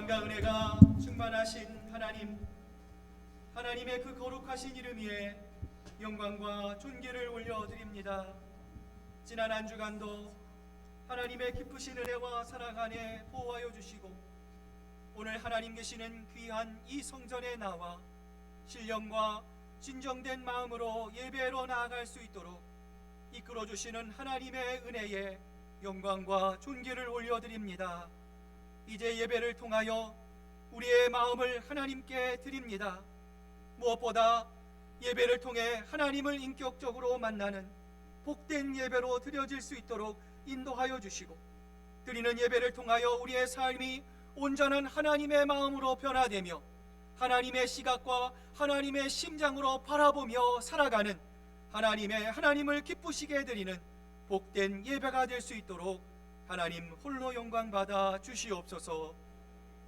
사랑과 은혜가 충만하신 하나님, 하나님의 그 거룩하신 이름 위에 영광과 존귀를 올려드립니다. 지난 한 주간도 하나님의 기쁘신 은혜와 사랑 안에 보호하여 주시고 오늘 하나님 계시는 귀한 이 성전에 나와 신령과 진정된 마음으로 예배로 나아갈 수 있도록 이끌어 주시는 하나님의 은혜에 영광과 존귀를 올려드립니다. 이제 예배를 통하여 우리의 마음을 하나님께 드립니다. 무엇보다 예배를 통해 하나님을 인격적으로 만나는 복된 예배로 드려질 수 있도록 인도하여 주시고, 드리는 예배를 통하여 우리의 삶이 온전한 하나님의 마음으로 변화되며 하나님의 시각과 하나님의 심장으로 바라보며 살아가는 하나님을 기쁘시게 드리는 복된 예배가 될 수 있도록 하나님 홀로 영광 받아 주시옵소서.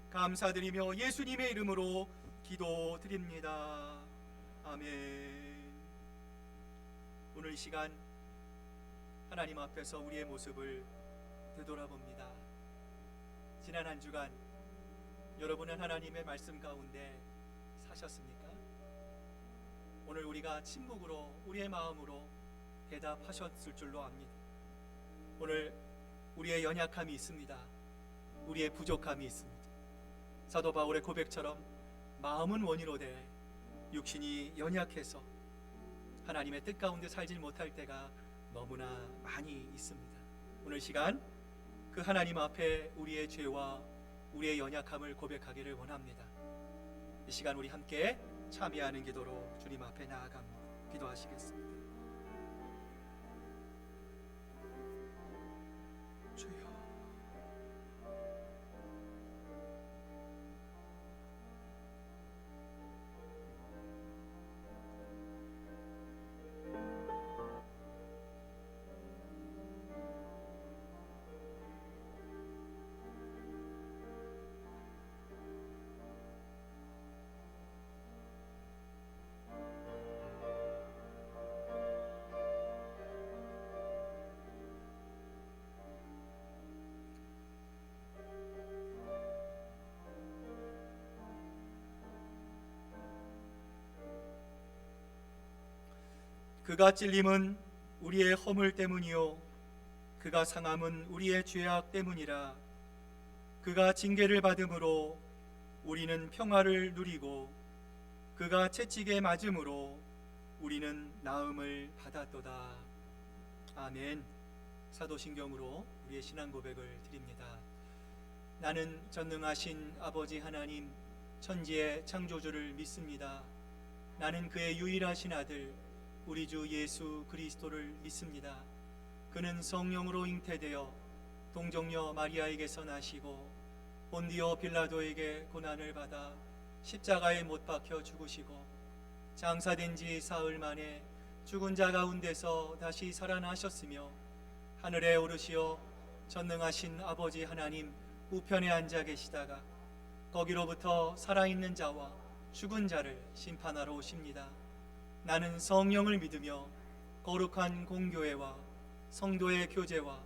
감사드리며 예수님의 이름으로 기도드립니다. 아멘. 오늘 이 시간 하나님 앞에서 우리의 모습을 되돌아봅니다. 지난 한 주간 여러분은 하나님의 말씀 가운데 사셨습니까? 오늘 우리가 침묵으로 우리의 마음으로 대답하셨을 줄로 압니다. 오늘 우리의 연약함이 있습니다. 우리의 부족함이 있습니다. 사도 바울의 고백처럼 마음은 원이로되 육신이 연약해서 하나님의 뜻 가운데 살지 못할 때가 너무나 많이 있습니다. 오늘 시간 그 하나님 앞에 우리의 죄와 우리의 연약함을 고백하기를 원합니다. 이 시간 우리 함께 참여하는 기도로 주님 앞에 나아갑니다. 기도하시겠습니다. 주여, 그가 찔림은 우리의 허물 때문이요 그가 상함은 우리의 죄악 때문이라. 그가 징계를 받음으로 우리는 평화를 누리고 그가 채찍에 맞음으로 우리는 나음을 받았도다. 아멘. 사도신경으로 우리의 신앙 고백을 드립니다. 나는 전능하신 아버지 하나님, 천지의 창조주를 믿습니다. 나는 그의 유일하신 아들 우리 주 예수 그리스도를 믿습니다. 그는 성령으로 잉태되어 동정녀 마리아에게서 나시고 본디오 빌라도에게 고난을 받아 십자가에 못 박혀 죽으시고 장사된 지 사흘 만에 죽은 자 가운데서 다시 살아나셨으며 하늘에 오르시어 전능하신 아버지 하나님 우편에 앉아 계시다가 거기로부터 살아있는 자와 죽은 자를 심판하러 오십니다. 나는 성령을 믿으며 거룩한 공교회와 성도의 교제와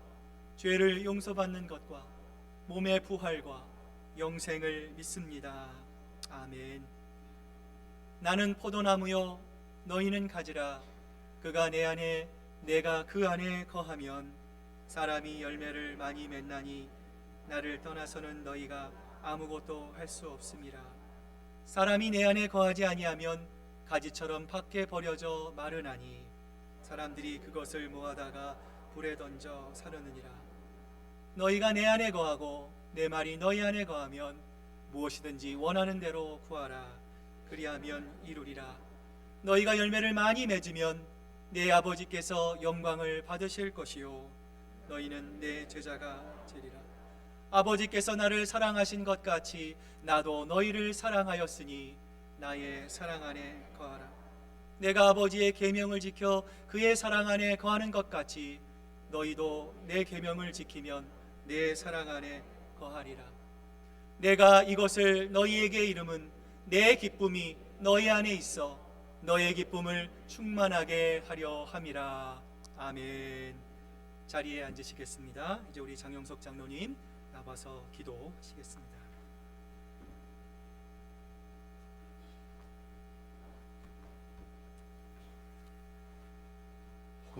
죄를 용서받는 것과 몸의 부활과 영생을 믿습니다. 아멘. 나는 포도나무요 너희는 가지라. 그가 내 안에 내가 그 안에 거하면 사람이 열매를 많이 맺나니 나를 떠나서는 너희가 아무것도 할 수 없음이라. 사람이 내 안에 거하지 아니하면 가지처럼 밖에 버려져 마르나니 사람들이 그것을 모아다가 불에 던져 사르느니라. 너희가 내 안에 거하고 내 말이 너희 안에 거하면 무엇이든지 원하는 대로 구하라. 그리하면 이루리라. 너희가 열매를 많이 맺으면 내 아버지께서 영광을 받으실 것이요 너희는 내 제자가 되리라. 아버지께서 나를 사랑하신 것 같이 나도 너희를 사랑하였으니 나의 사랑 안에 거하라. 내가 아버지의 계명을 지켜 그의 사랑 안에 거하는 것 같이 너희도 내 계명을 지키면 내 사랑 안에 거하리라. 내가 이것을 너희에게 이름은 내 기쁨이 너희 안에 있어 너의 기쁨을 충만하게 하려 함이라. 아멘. 자리에 앉으시겠습니다. 이제 우리 장영석 장로님 나와서 기도하시겠습니다.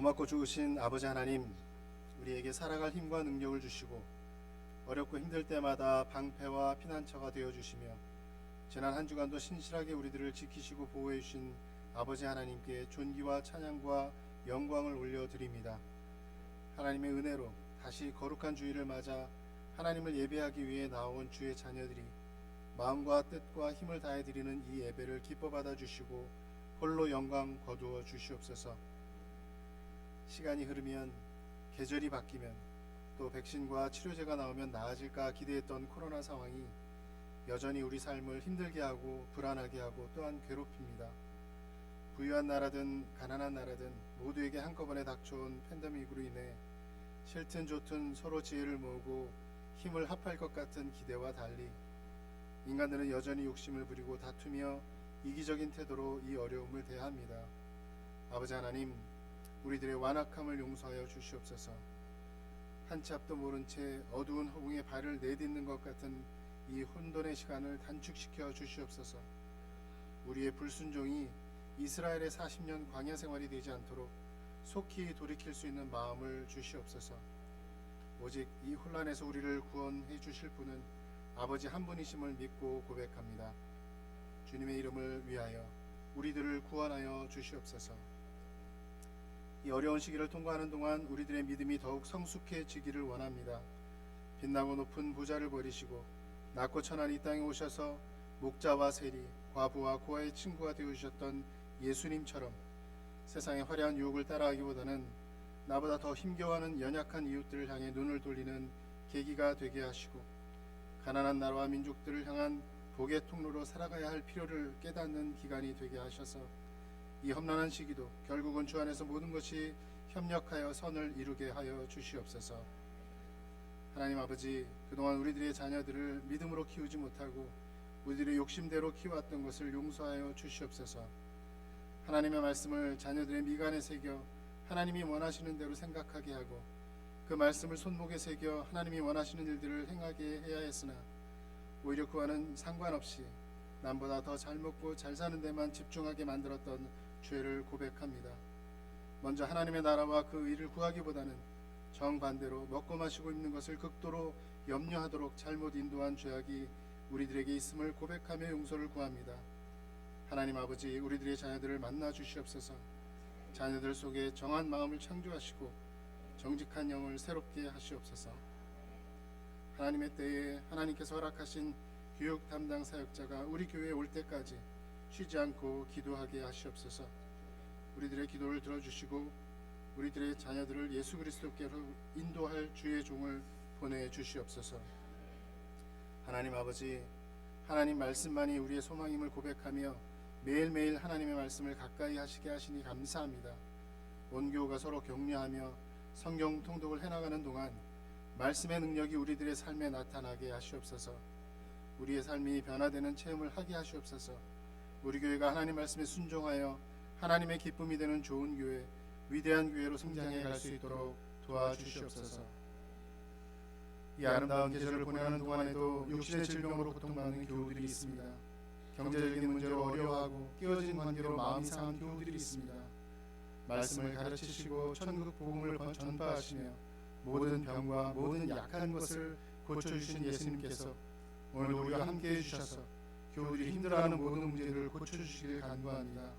고맙고 좋으신 아버지 하나님, 우리에게 살아갈 힘과 능력을 주시고 어렵고 힘들 때마다 방패와 피난처가 되어주시며 지난 한 주간도 신실하게 우리들을 지키시고 보호해 주신 아버지 하나님께 존귀와 찬양과 영광을 올려드립니다. 하나님의 은혜로 다시 거룩한 주일을 맞아 하나님을 예배하기 위해 나온 주의 자녀들이 마음과 뜻과 힘을 다해 드리는 이 예배를 기뻐 받아주시고 홀로 영광 거두어 주시옵소서. 시간이 흐르면, 계절이 바뀌면, 또 백신과 치료제가 나오면 나아질까 기대했던 코로나 상황이 여전히 우리 삶을 힘들게 하고 불안하게 하고 또한 괴롭힙니다. 부유한 나라든 가난한 나라든 모두에게 한꺼번에 닥쳐온 팬데믹으로 인해 싫든 좋든 서로 지혜를 모으고 힘을 합할 것 같은 기대와 달리 인간들은 여전히 욕심을 부리고 다투며 이기적인 태도로 이 어려움을 대합니다. 아버지 하나님, 우리들의 완악함을 용서하여 주시옵소서. 한 치 앞도 모른 채 어두운 허공에 발을 내딛는 것 같은 이 혼돈의 시간을 단축시켜 주시옵소서. 우리의 불순종이 이스라엘의 40년 광야 생활이 되지 않도록 속히 돌이킬 수 있는 마음을 주시옵소서. 오직 이 혼란에서 우리를 구원해 주실 분은 아버지 한 분이심을 믿고 고백합니다. 주님의 이름을 위하여 우리들을 구원하여 주시옵소서. 이 어려운 시기를 통과하는 동안 우리들의 믿음이 더욱 성숙해지기를 원합니다. 빛나고 높은 부자를 버리시고 낮고 천한 이 땅에 오셔서 목자와 세리, 과부와 고아의 친구가 되어주셨던 예수님처럼 세상의 화려한 유혹을 따라가기보다는 나보다 더 힘겨워하는 연약한 이웃들을 향해 눈을 돌리는 계기가 되게 하시고 가난한 나라와 민족들을 향한 복의 통로로 살아가야 할 필요를 깨닫는 기간이 되게 하셔서 이 험난한 시기도 결국은 주 안에서 모든 것이 협력하여 선을 이루게 하여 주시옵소서. 하나님 아버지, 그동안 우리들의 자녀들을 믿음으로 키우지 못하고 우리들의 욕심대로 키워왔던 것을 용서하여 주시옵소서. 하나님의 말씀을 자녀들의 미간에 새겨 하나님이 원하시는 대로 생각하게 하고 그 말씀을 손목에 새겨 하나님이 원하시는 일들을 행하게 해야 했으나 오히려 그와는 상관없이 남보다 더 잘 먹고 잘 사는 데만 집중하게 만들었던 죄를 고백합니다. 먼저 하나님의 나라와 그 의를 구하기보다는 정반대로 먹고 마시고 입는 것을 극도로 염려하도록 잘못 인도한 죄악이 우리들에게 있음을 고백하며 용서를 구합니다. 하나님 아버지, 우리들의 자녀들을 만나 주시옵소서. 자녀들 속에 정한 마음을 창조하시고 정직한 영을 새롭게 하시옵소서. 하나님의 때에 하나님께서 허락하신 교육 담당 사역자가 우리 교회에 올 때까지 쉬지 않고 기도하게 하시옵소서. 우리들의 기도를 들어주시고 우리들의 자녀들을 예수 그리스도께로 인도할 주의 종을 보내주시옵소서. 하나님 아버지, 하나님 말씀만이 우리의 소망임을 고백하며 매일매일 하나님의 말씀을 가까이 하시게 하시니 감사합니다. 온 교우가 서로 격려하며 성경 통독을 해나가는 동안 말씀의 능력이 우리들의 삶에 나타나게 하시옵소서. 우리의 삶이 변화되는 체험을 하게 하시옵소서. 우리 교회가 하나님 말씀에 순종하여 하나님의 기쁨이 되는 좋은 교회, 위대한 교회로 성장해 갈 수 있도록 도와주시옵소서. 이 아름다운 계절을 보내는 동안에도 육신의 질병으로 고통받는 교우들이 있습니다. 경제적인 문제로 어려워하고 깨어진 관계로 마음이 상한 교우들이 있습니다. 말씀을 가르치시고 천국 복음을 전파하시며 모든 병과 모든 약한 것을 고쳐주신 예수님께서 오늘도 우리와 함께해 주셔서 교우들이 힘들어하는 모든 문제들을 고쳐주시길 간구합니다.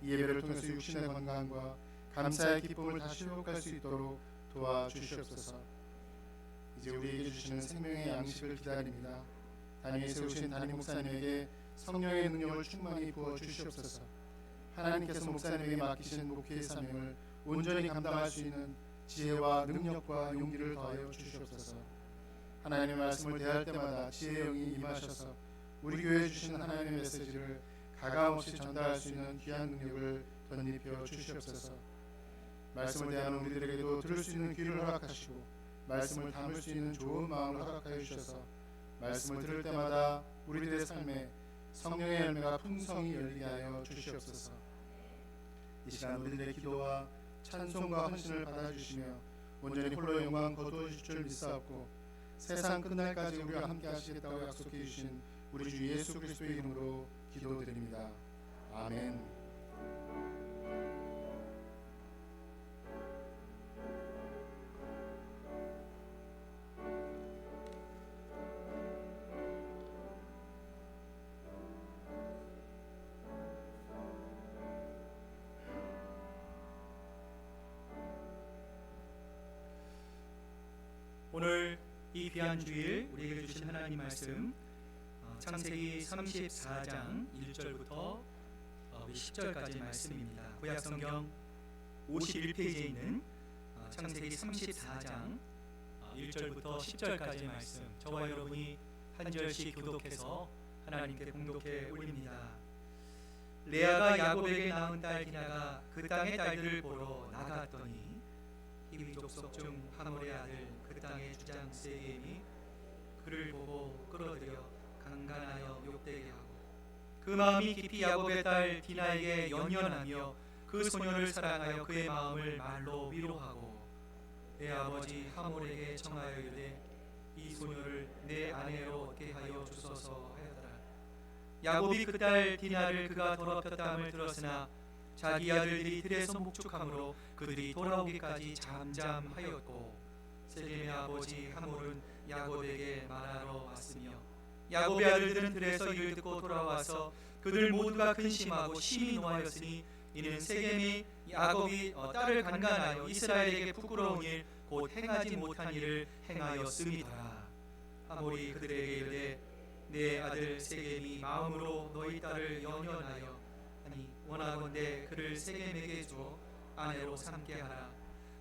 이 예배를 통해서 육신의 건강과 감사의 기쁨을 다시 회복할 수 있도록 도와주시옵소서. 이제 우리에게 주시는 생명의 양식을 기다립니다. 단위에 세우신 담임 목사님에게 성령의 능력을 충만히 부어주시옵소서. 하나님께서 목사님에게 맡기신 목회의 사명을 온전히 감당할 수 있는 지혜와 능력과 용기를 더하여 주시옵소서. 하나님의 말씀을 대할 때마다 지혜의 영이 임하셔서 우리 교회에 주신 하나님의 메시지를 가감없이 전달할 수 있는 귀한 능력을 덧입혀 주시옵소서. 말씀을 대하는 우리들에게도 들을 수 있는 귀를 허락하시고 말씀을 담을 수 있는 좋은 마음을 허락하여 주셔서 말씀을 들을 때마다 우리들의 삶에 성령의 열매가 풍성히 열리게 하여 주시옵소서. 이 시간 우리들의 기도와 찬송과 헌신을 받아주시며 온전히 홀로 영광 거두어 주실 줄 믿사옵고 세상 끝날까지 우리와 함께 하시겠다고 약속해 주신 우리 주 예수 그리스도의 이름으로 기도드립니다. 아멘. 지난 주일 우리에게 주신 하나님 말씀 창세기 34장 1절부터 10절까지 말씀입니다. 구약성경 51페이지에 있는 창세기 34장 1절부터 10절까지 말씀, 저와 여러분이 한 절씩 교독해서 하나님께 공독해 올립니다. 레아가 야곱에게 낳은 딸 디나가 그 땅의 딸들을 보러 나갔더니 히위 족속 중 하몰의 아들 그 땅의 주장 세겜이 그를 보고 끌어들여 강간하여 욕되게 하고 그 마음이 깊이 야곱의 딸 디나에게 연연하며 그 소녀를 사랑하여 그의 마음을 말로 위로하고 내 아버지 하몰에게 청하여 이르되 이 소녀를 내 아내로 얻게 하여 주소서 하였더라. 야곱이 그 딸 디나를 그가 더럽혔다함을 들었으나 자기 아들들이 들에서 목축함으로 그들이 돌아오기까지 잠잠하였고 세겜의 아버지 하몰은 야곱에게 말하러 왔으며 야곱의 아들들은 들에서 이를 듣고 돌아와서 그들 모두가 근심하고 심히 노하였으니 이는 세겜이 야곱이 딸을 간간하여 이스라엘에게 부끄러운 일 곧 행하지 못한 일을 행하였음이더라. 하몰이 그들에게 이르되 내 아들 세겜이 마음으로 너희 딸을 연연하여 하니 원하건대 그를 세겜에게 줘 아내로 삼게 하라.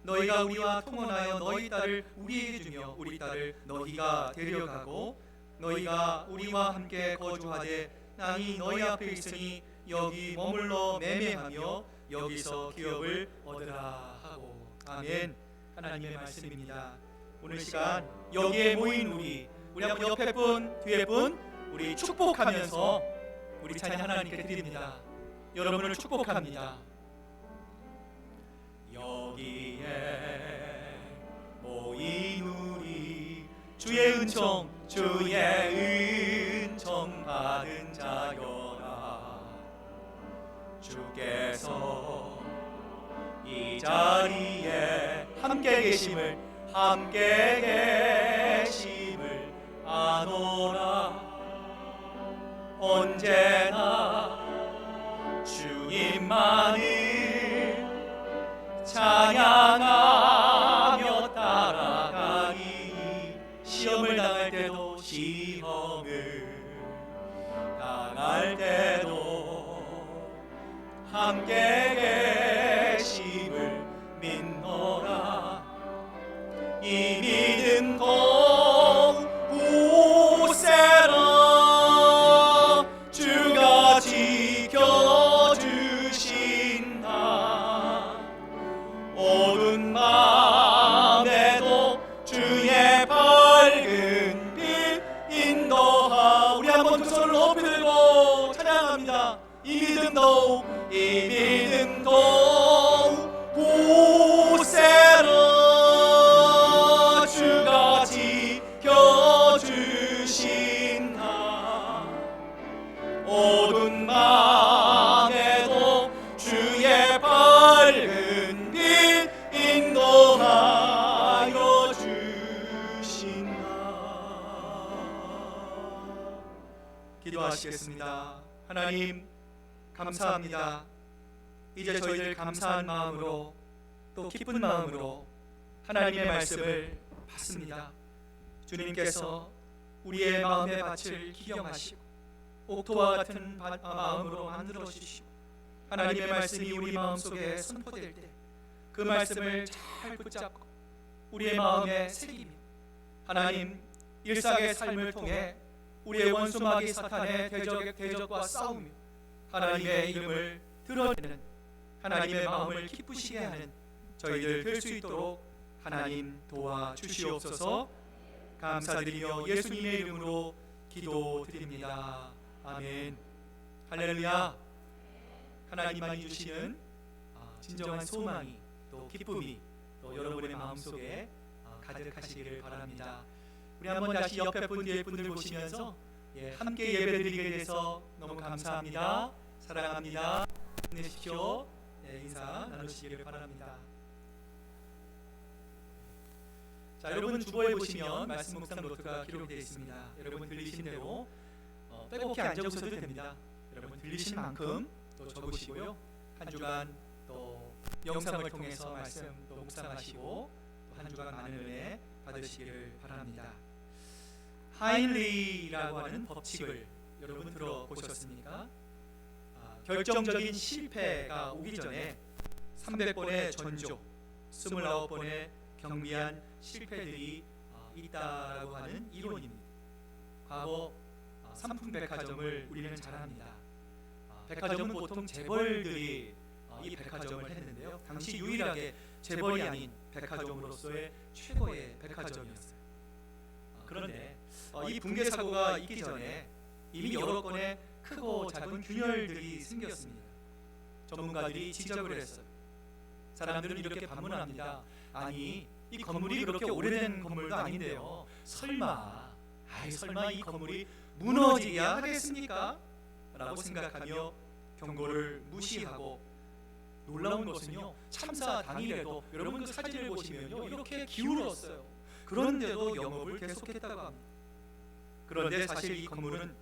너희가 우리와 통혼하여 너희 딸을 우리에게 주며 우리 딸을 너희가 데려가고 너희가 우리와 함께 거주하되 땅이 너희 앞에 있으니 여기 머물러 매매하며 여기서 기업을 얻으라 하고. 아멘. 하나님의 말씀입니다. 오늘 시간 여기에 모인 우리 한번 옆에 분 뒤에 분 우리 축복하면서 우리 찬양 하나님께 드립니다. 여러분을 축복합니다. 여기에 모인 우리 주의 은총 받은 자여라. 주께서 이 자리에 함께 계심을 아노라. 언제나 주님만을 찬양하며 따라가니 시험을 당할 때도 함께 계심을 믿노라. 이 믿음 굳세라. 주가 지켜주신다. 어두운 밤에도 주의 밝은 빛 인도하. 우리 한번 두 손을 높이 들고 찬양합니다. 이 믿음도 굳세라. 주가 지켜주신다. 어두운 밤에도 주의 밝은 빛 인도하여 주신다. 기도하시겠습니다. 하나님 감사합니다. 이제 저희들 감사한 마음으로 또 기쁜 마음으로 하나님의 말씀을 받습니다. 주님께서 우리의 마음의 밭을 기경하시고 옥토와 같은 마음으로 만들어 주시고 하나님의 말씀이 우리 마음속에 선포될 때 그 말씀을 잘 붙잡고 우리의 마음에 새기며 하나님 일상의 삶을 통해 우리의 원수 마귀 사탄의 대적과 싸우며 하나님의 이름을 드러내는 하나님의 마음을 기쁘시게 하는 저희들 될 수 있도록 하나님 도와주시옵소서. 감사드리며 예수님의 이름으로 기도드립니다. 아멘. 할렐루야. 하나님만이 주시는 진정한 소망이 또 기쁨이 또 여러분의 마음속에 가득하시기를 바랍니다. 우리 한번 다시 옆에 분 뒤에 분들 보시면서 함께 예배드리게 돼서 너무 감사합니다. 사랑합니다. 힘내십시오. 인사 나누시기를 바랍니다. 자, 여러분 주보에 보시면 말씀 묵상 노트가 기록되어 있습니다. 여러분 들리신 대로 빼곡히 안 적으셔도 됩니다. 여러분 들리신 만큼 또 적으시고요. 한 주간 또 영상을 통해서 말씀 또 묵상하시고 또 한 주간 많은 은혜 받으시기를 바랍니다. 하인리히라고 하는 법칙을 여러분 들어보셨습니까? 결정적인 실패가 오기 전에 300번의 전조, 29번의 경미한 실패들이 있다라고 하는 이론입니다. 과거 삼풍백화점을 우리는 잘 압니다. 백화점은 보통 재벌들이 이 백화점을 했는데요. 당시 유일하게 재벌이 아닌 백화점으로서의 최고의 백화점이었어요. 그런데 이 붕괴 사고가 있기 전에 이미 여러 건의 크고 작은 균열들이 생겼습니다. 전문가들이 지적을 했어요. 사람들은 이렇게 반문합니다. 아니, 이 건물이 그렇게 오래된 건물도 아닌데요. 설마 이 건물이 무너지야 하겠습니까? 라고 생각하며 경고를 무시하고, 놀라운 것은요, 참사 당일에도 여러분 그 사진을 보시면요, 이렇게 기울었어요. 그런데도 영업을 계속했다고 합니다. 그런데 사실 이 건물은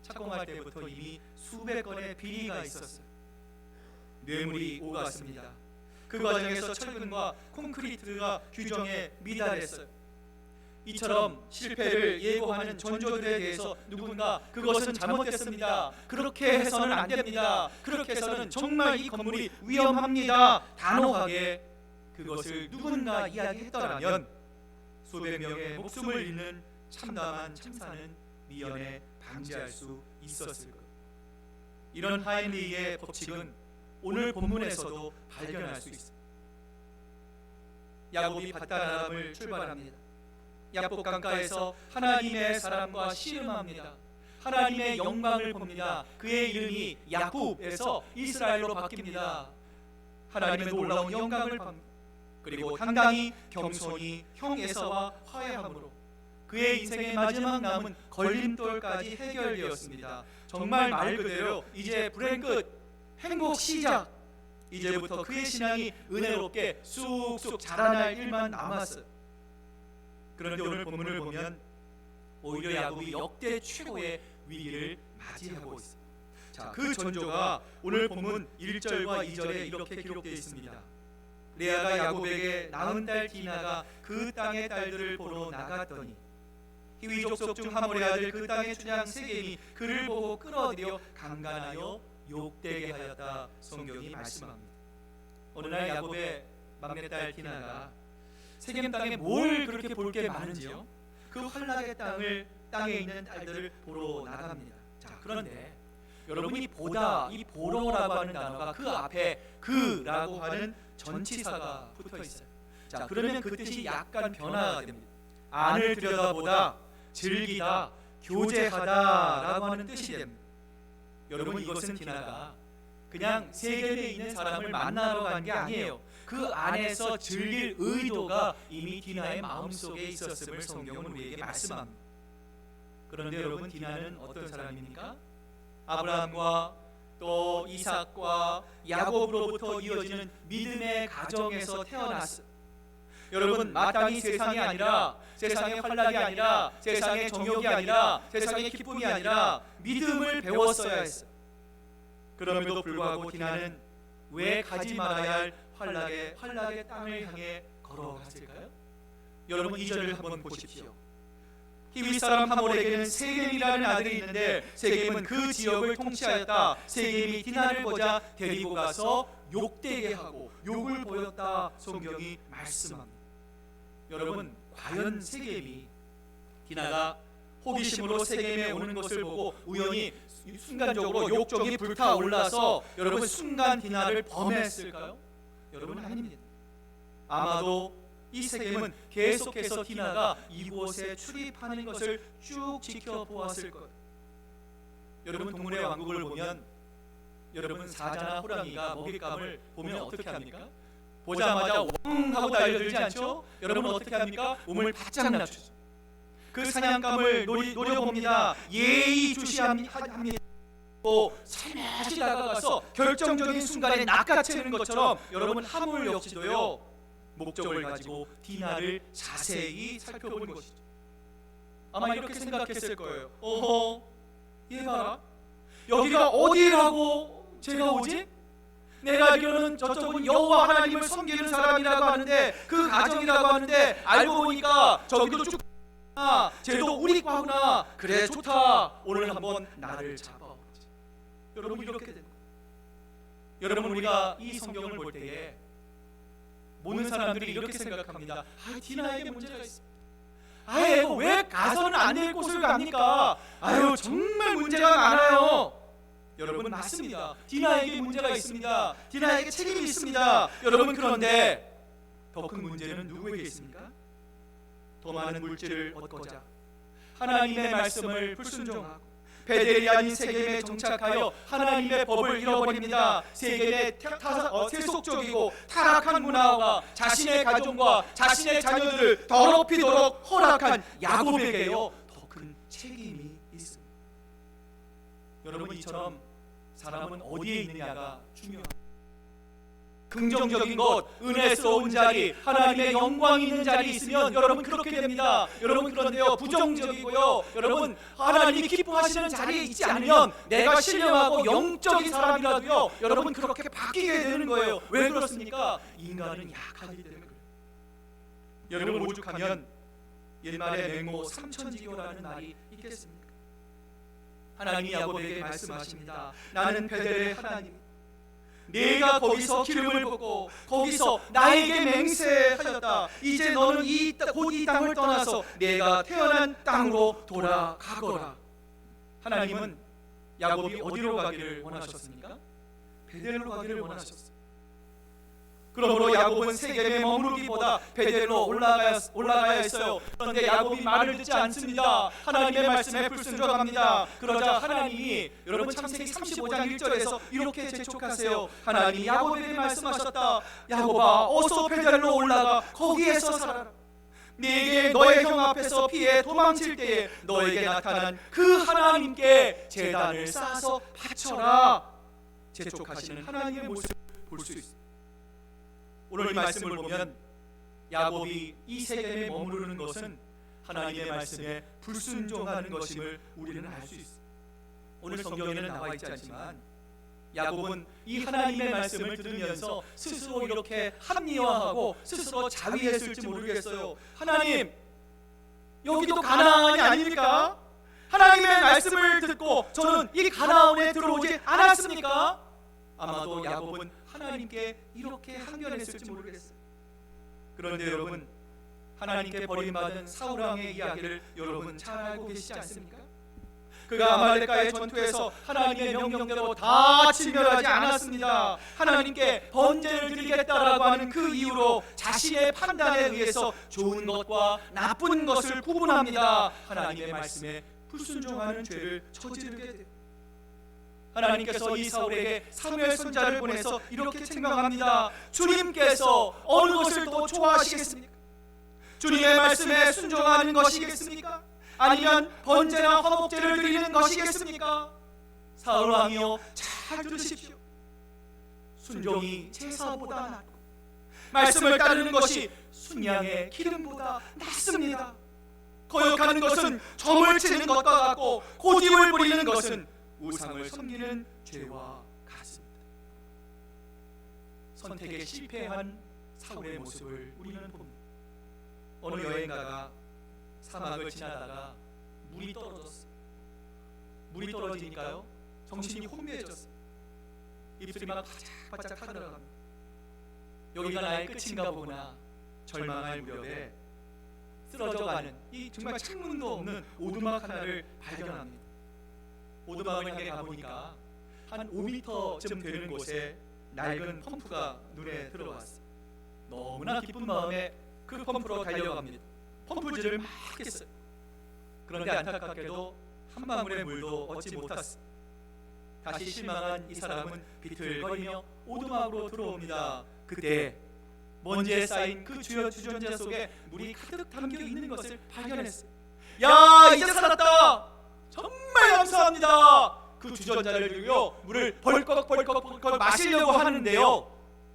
착공할 때부터 이미 수백 건의 비리가 있었어요. 뇌물이 오갔습니다. 그 과정에서 철근과 콘크리트가 규정에 미달했어요. 이처럼 실패를 예고하는 전조들에 대해서 누군가 그것은 잘못됐습니다, 그렇게 해서는 안 됩니다, 그렇게 해서는 정말 이 건물이 위험합니다, 단호하게 그것을 누군가 이야기했더라면 수백 명의 목숨을 잃는 참담한 참사는 미연에 방지할 수 있었을 것. 이런 하인리히의 법칙은 오늘 본문에서도 발견할 수 있습니다. 야곱이 밧다람을 출발합니다. 야복 강가에서 하나님의 사람과 씨름합니다. 하나님의 영광을 봅니다. 그의 이름이 야곱에서 이스라엘로 바뀝니다. 하나님의 놀라운 영광을 봅니다. 그리고 당당히 겸손히 형 에사와 화해함으로 그의 인생의 마지막 남은 걸림돌까지 해결되었습니다. 정말 말 그대로 이제 불행 끝, 행복 시작. 이제부터 그의 신앙이 은혜롭게 쑥쑥 자라날 일만 남았어요. 그런데 오늘 본문을 보면 오히려 야곱이 역대 최고의 위기를 맞이하고 있습니다. 자, 그 전조가 오늘 본문 1절과 2절에 이렇게 기록되어 있습니다. 레아가 야곱에게 낳은 딸 디나가 그 땅의 딸들을 보러 나갔더니 히위 족속 중 하몰의 아들 그 땅의 춘향 세겜이 그를 보고 끌어들여 강간하여 욕되게 하였다. 성경이 말씀합니다. 어느 날 야곱의 막내딸 디나가 세겜 땅에 뭘 그렇게 볼 게 많은지요? 그 환락의 땅에 있는 딸들을 보러 나갑니다. 자, 그런데 여러분이 보다, 이 보러라고 하는 단어가 그 앞에 그라고 하는 전치사가 붙어 있어요. 자, 그러면 그 뜻이 약간 변화가 됩니다. 안을 들여다보다, 즐기다, 교제하다라고 하는 뜻이 됩니다. 여러분, 이것은 디나가 그냥 세겜에 있는 사람을 만나러 간 게 아니에요. 그 안에서 즐길 의도가 이미 디나의 마음속에 있었음을 성경은 우리에게 말씀합니다. 그런데 여러분, 디나는 어떤 사람입니까? 아브라함과 또 이삭과 야곱으로부터 이어지는 믿음의 가정에서 태어났어요. 여러분, 마땅히 세상이 아니라, 세상의 환락이 아니라, 세상의 정욕이 아니라, 세상의 기쁨이 아니라 믿음을 배웠어야 했어요. 그럼에도 불구하고 디나는 왜 가지 말아야 할 환락의 땅을 향해 걸어갔을까요? 여러분, 2절을 한번 보십시오. 히위 사람 하몰에게는 세겜이라는 아들이 있는데 세겜은 그 지역을 통치하였다. 세겜이 디나를 보자 데리고 가서 욕되게 하고 욕을 보였다. 성경이 말씀합니다. 여러분, 과연 세겜이 디나가 호기심으로 세겜에 오는 것을 보고 우연히 순간적으로 욕정이 불타올라서 여러분 순간 디나를 범했을까요? 여러분, 아닙니다. 아마도 이 세겜은 계속해서 디나가 이곳에 출입하는 것을 쭉 지켜보았을 거예요. 여러분, 동물의 왕국을 보면 여러분 사자나 호랑이가 먹잇감을 보면 어떻게 합니까? 보자마자 왕 하고 달려들지 않죠? 여러분, 어떻게 합니까? 몸을 바짝 낮추죠. 그 사냥감을 노려봅니다. 예의주시합니다. 살며시 다가가서 결정적인 순간에 낚아채는 것처럼 여러분, 하몰 역시도요, 목적을 가지고 디나를 자세히 살펴본 것이죠. 아마 이렇게 생각했을 거예요. 얘 봐라, 여기가 어디라고 제가 오지? 내가 알기로는 저쪽은 여호와 하나님을 섬기는 사람이라고 하는데, 그 가정이라고 하는데, 알고 보니까 저기도 쭉 쟤도 우리 과구나. 그래 좋다. 오늘 한번 나를 잡아보자. 여러분 이렇게 된 거예요. 여러분 우리가 이 성경을 볼 때에 모든 사람들이 이렇게 생각합니다. 디나에게 문제가 있습니다. 이거 왜 가서는 안 될 곳을 갑니까? 정말 문제가 많아요. 여러분 맞습니다. 디나에게 문제가 있습니다. 디나에게 책임이 있습니다. 여러분 그런데 더 큰 문제는 누구에게 있습니까? 더 많은 물질을 얻고자 하나님의 말씀을 불순종하고 베델이 아닌 세겜에 정착하여 하나님의 법을 잃어버립니다. 세겜의 세속적이고 타락한 문화가 자신의 가정과 자신의 자녀들을 더럽히도록 허락한 야곱에게요 더 큰 책임이 있습니다. 여러분 이처럼 사람은 어디에 있느냐가 중요합니다. 긍정적인 것, 은혜스러운 자리, 하나님의 영광이 있는 자리에 있으면 여러분 그렇게 됩니다. 여러분 그런데요 부정적이고요 여러분 하나님이 기뻐하시는 자리에 있지 않으면 내가 신령하고 영적인 사람이라도요 여러분 그렇게 바뀌게 되는 거예요. 왜 그렇습니까? 인간은 약하기 때문에 그래요. 여러분 오죽하면 옛말에 맹모 삼천지교라는 말이 있겠습니까? 하나님이 야곱에게 말씀하십니다. 나는 베델의 하나님, 내가 거기서 기름을 붓고 거기서 나에게 맹세하였다. 이제 너는 곧 이 땅을 떠나서 내가 태어난 땅으로 돌아가거라. 하나님은 야곱이 어디로 가기를 원하셨습니까? 베델로 가기를 원하셨어요. 그러므로 야곱은 세겜에 머무르기보다 베델로 올라가야 했어요. 그런데 야곱이 말을 듣지 않습니다. 하나님의 말씀에 불순종합니다. 그러자 하나님이 여러분 창세기 35장 1절에서 이렇게 재촉하세요. 하나님이 야곱에게 말씀하셨다. 야곱아 어서 베델로 올라가 거기에서 살아라. 네게 너의 형 앞에서 피해 도망칠 때에 너에게 나타난 그 하나님께 제단을 쌓아서 바쳐라. 재촉하시는 하나님의 모습을 볼 수 있습니다. 오늘 이 말씀을 보면 야곱이 이 세겜에 머무르는 것은 하나님의 말씀에 불순종하는 것임을 우리는 알 수 있습니다. 오늘 성경에는 나와 있지 않지만 야곱은 이 하나님의 말씀을 들으면서 스스로 이렇게 합리화하고 스스로 자위했을지 모르겠어요. 하나님, 여기도 가나안이 아닙니까? 하나님의 말씀을 듣고 저는 이 가나안에 들어오지 않았습니까? 아마도 야곱은 하나님께 이렇게 항변했을지 모르겠어요. 그런데 여러분 하나님께 버림받은 사울 왕의 이야기를 여러분 잘 알고 계시지 않습니까? 그가 아말렉과의 전투에서 하나님의 명령대로 다 진멸하지 않았습니다. 하나님께 번제를 드리겠다라고 하는 그 이유로 자신의 판단에 의해서 좋은 것과 나쁜 것을 구분합니다. 하나님의 말씀에 불순종하는 죄를 저지르게 돼요. 하나님께서 이 사울에게 사무엘 선자를 보내서 이렇게 책망합니다. 주님께서 어느 것을 더 좋아하시겠습니까? 주님의 말씀에 순종하는 것이겠습니까? 아니면 번제나 화목제를 드리는 것이겠습니까? 사울 왕이여 잘 들으십시오. 순종이 제사보다 낫고 말씀을 따르는 것이 순양의 기름보다 낫습니다. 거역하는 것은 점을 치는 것과 같고 고집을 부리는 것은 우상을 섬기는 죄와 같습니다. 선택에 실패한 사울의 모습을 우리는 봅니다. 어느 여행가가 사막을 지나다가 물이 떨어졌어요. 물이 떨어지니까요 정신이 혼미해졌어요. 입술이 막 바짝바짝 타들어갑니다. 여기가 나의 끝인가 보구나 절망할 무렵에 쓰러져가는 이 정말 창문도 없는 오두막 하나를 발견합니다. 오두막을 향해 가보니까 한 5m쯤 되는 곳에 낡은 펌프가 눈에 들어왔어요. 너무나 기쁜 마음에 그 펌프로 달려갑니다. 펌프질을 막 했어요. 그런데 안타깝게도 한 방울의 물도 얻지 못했어요. 다시 실망한 이 사람은 비틀거리며 오두막으로 들어옵니다. 그때 먼지에 쌓인 그 주전자 속에 물이 가득 담겨 있는 것을 발견했어요. 야, 이제 살았다! 정말 감사합니다. 그 주전자를 들고 물을 벌컥 마시려고 하는데요,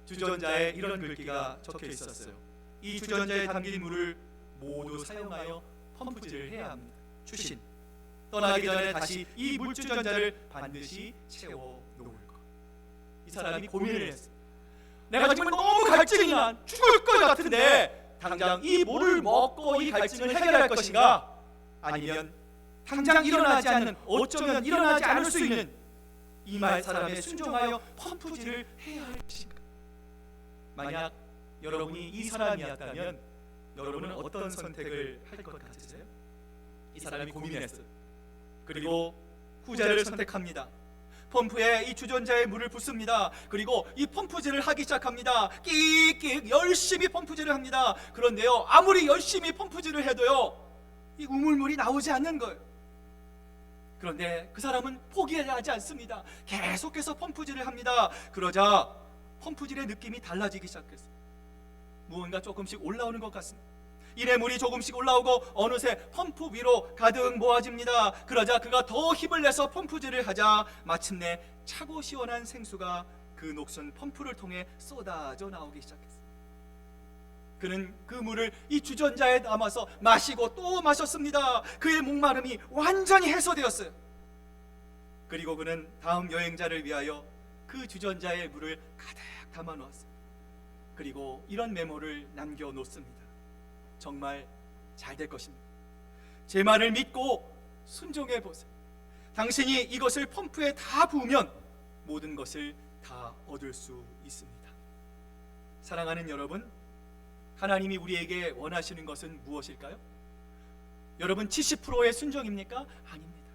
주전자에 이런 글귀가 적혀 있었어요. 이 주전자에 담긴 물을 모두 사용하여 펌프질을 해야 합니다. 주신 떠나기 전에 다시 이 물주전자를 반드시 채워 놓을 것. 이 사람이 고민을 했어요. 내가 정말 너무 갈증이 난 죽을 것 같은데 당장 이 물을 먹고 이 갈증을 해결할 것인가, 아니면 당장 일어나지 않는, 어쩌면 일어나지 않을 수 있는 이 말 사람에 순종하여 펌프질을 해야 할 것인가? 만약 여러분이 이 사람이었다면 여러분은 어떤 선택을 할 것 같으세요? 이 사람이 고민했어요. 그리고 후자를 선택합니다. 펌프에 이 주전자에 물을 붓습니다. 그리고 이 펌프질을 하기 시작합니다. 끽끽 열심히 펌프질을 합니다. 그런데요, 아무리 열심히 펌프질을 해도요, 이 우물물이 나오지 않는 거예요. 그런데 그 사람은 포기하지 않습니다. 계속해서 펌프질을 합니다. 그러자 펌프질의 느낌이 달라지기 시작했어요. 무언가 조금씩 올라오는 것 같습니다. 이내 물이 조금씩 올라오고 어느새 펌프 위로 가득 모아집니다. 그러자 그가 더 힘을 내서 펌프질을 하자 마침내 차고 시원한 생수가 그 녹슨 펌프를 통해 쏟아져 나오기 시작했어요. 그는 그 물을 이 주전자에 담아서 마시고 또 마셨습니다. 그의 목마름이 완전히 해소되었어요. 그리고 그는 다음 여행자를 위하여 그 주전자에 물을 가득 담아 놓았어요. 그리고 이런 메모를 남겨 놓습니다. 정말 잘 될 것입니다. 제 말을 믿고 순종해 보세요. 당신이 이것을 펌프에 다 부으면 모든 것을 다 얻을 수 있습니다. 사랑하는 여러분, 하나님이 우리에게 원하시는 것은 무엇일까요? 여러분, 70%의 순종입니까? 아닙니다.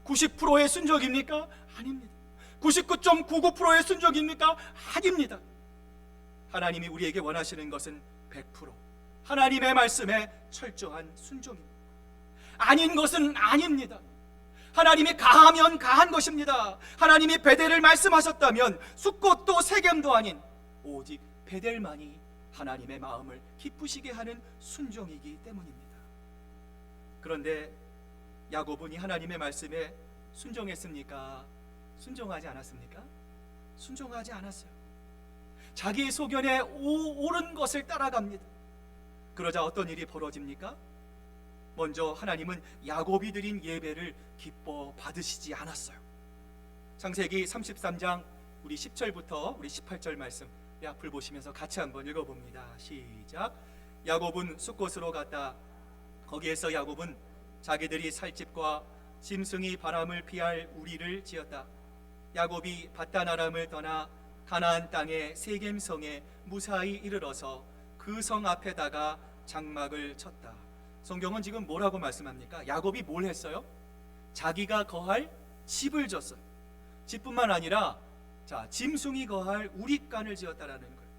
90%의 순종입니까? 아닙니다. 99.99%의 순종입니까? 아닙니다. 하나님이 우리에게 원하시는 것은 100% 하나님의 말씀에 철저한 순종입니다. 아닌 것은 아닙니다. 하나님이 가하면 가한 것입니다. 하나님이 베델을 말씀하셨다면 숫꽃도 세겜도 아닌 오직 베델만이 하나님의 마음을 기쁘시게 하는 순종이기 때문입니다. 그런데 야곱은 이 하나님의 말씀에 순종했습니까? 순종하지 않았습니까? 순종하지 않았어요. 자기 소견에 옳은 것을 따라갑니다. 그러자 어떤 일이 벌어집니까? 먼저 하나님은 야곱이 드린 예배를 기뻐 받으시지 않았어요. 창세기 33장 우리 10절부터 우리 18절 말씀 앞을 보시면서 같이 한번 읽어봅니다. 시작. 야곱은 숫곳으로 갔다. 거기에서 야곱은 자기들이 살 집과 짐승이 바람을 피할 우리를 지었다. 야곱이 밧단 아람을 떠나 가나안 땅의 세겜성에 무사히 이르러서 그 성 앞에다가 장막을 쳤다. 성경은 지금 뭐라고 말씀합니까? 야곱이 뭘 했어요? 자기가 거할 집을 졌어요. 집뿐만 아니라 짐승이 거할 우릿간을 지었다라는 거예요.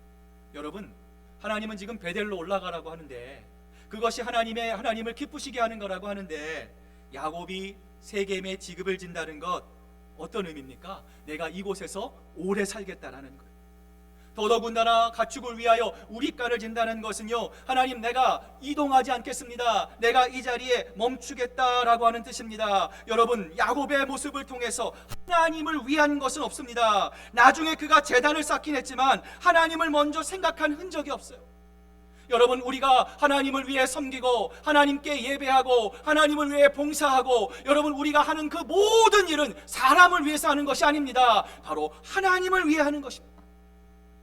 여러분, 하나님은 지금 베델로 올라가라고 하는데 그것이 하나님을 기쁘시게 하는 거라고 하는데 야곱이 세겜에 지급을 진다는 것 어떤 의미입니까? 내가 이곳에서 오래 살겠다라는 거예요. 더더군다나 가축을 위하여 우릿간을 진다는 것은요, 하나님 내가 이동하지 않겠습니다. 내가 이 자리에 멈추겠다라고 하는 뜻입니다. 여러분, 야곱의 모습을 통해서 하나님을 위한 것은 없습니다. 나중에 그가 제단을 쌓긴 했지만 하나님을 먼저 생각한 흔적이 없어요. 여러분, 우리가 하나님을 위해 섬기고 하나님께 예배하고 하나님을 위해 봉사하고 여러분, 우리가 하는 그 모든 일은 사람을 위해서 하는 것이 아닙니다. 바로 하나님을 위해 하는 것입니다.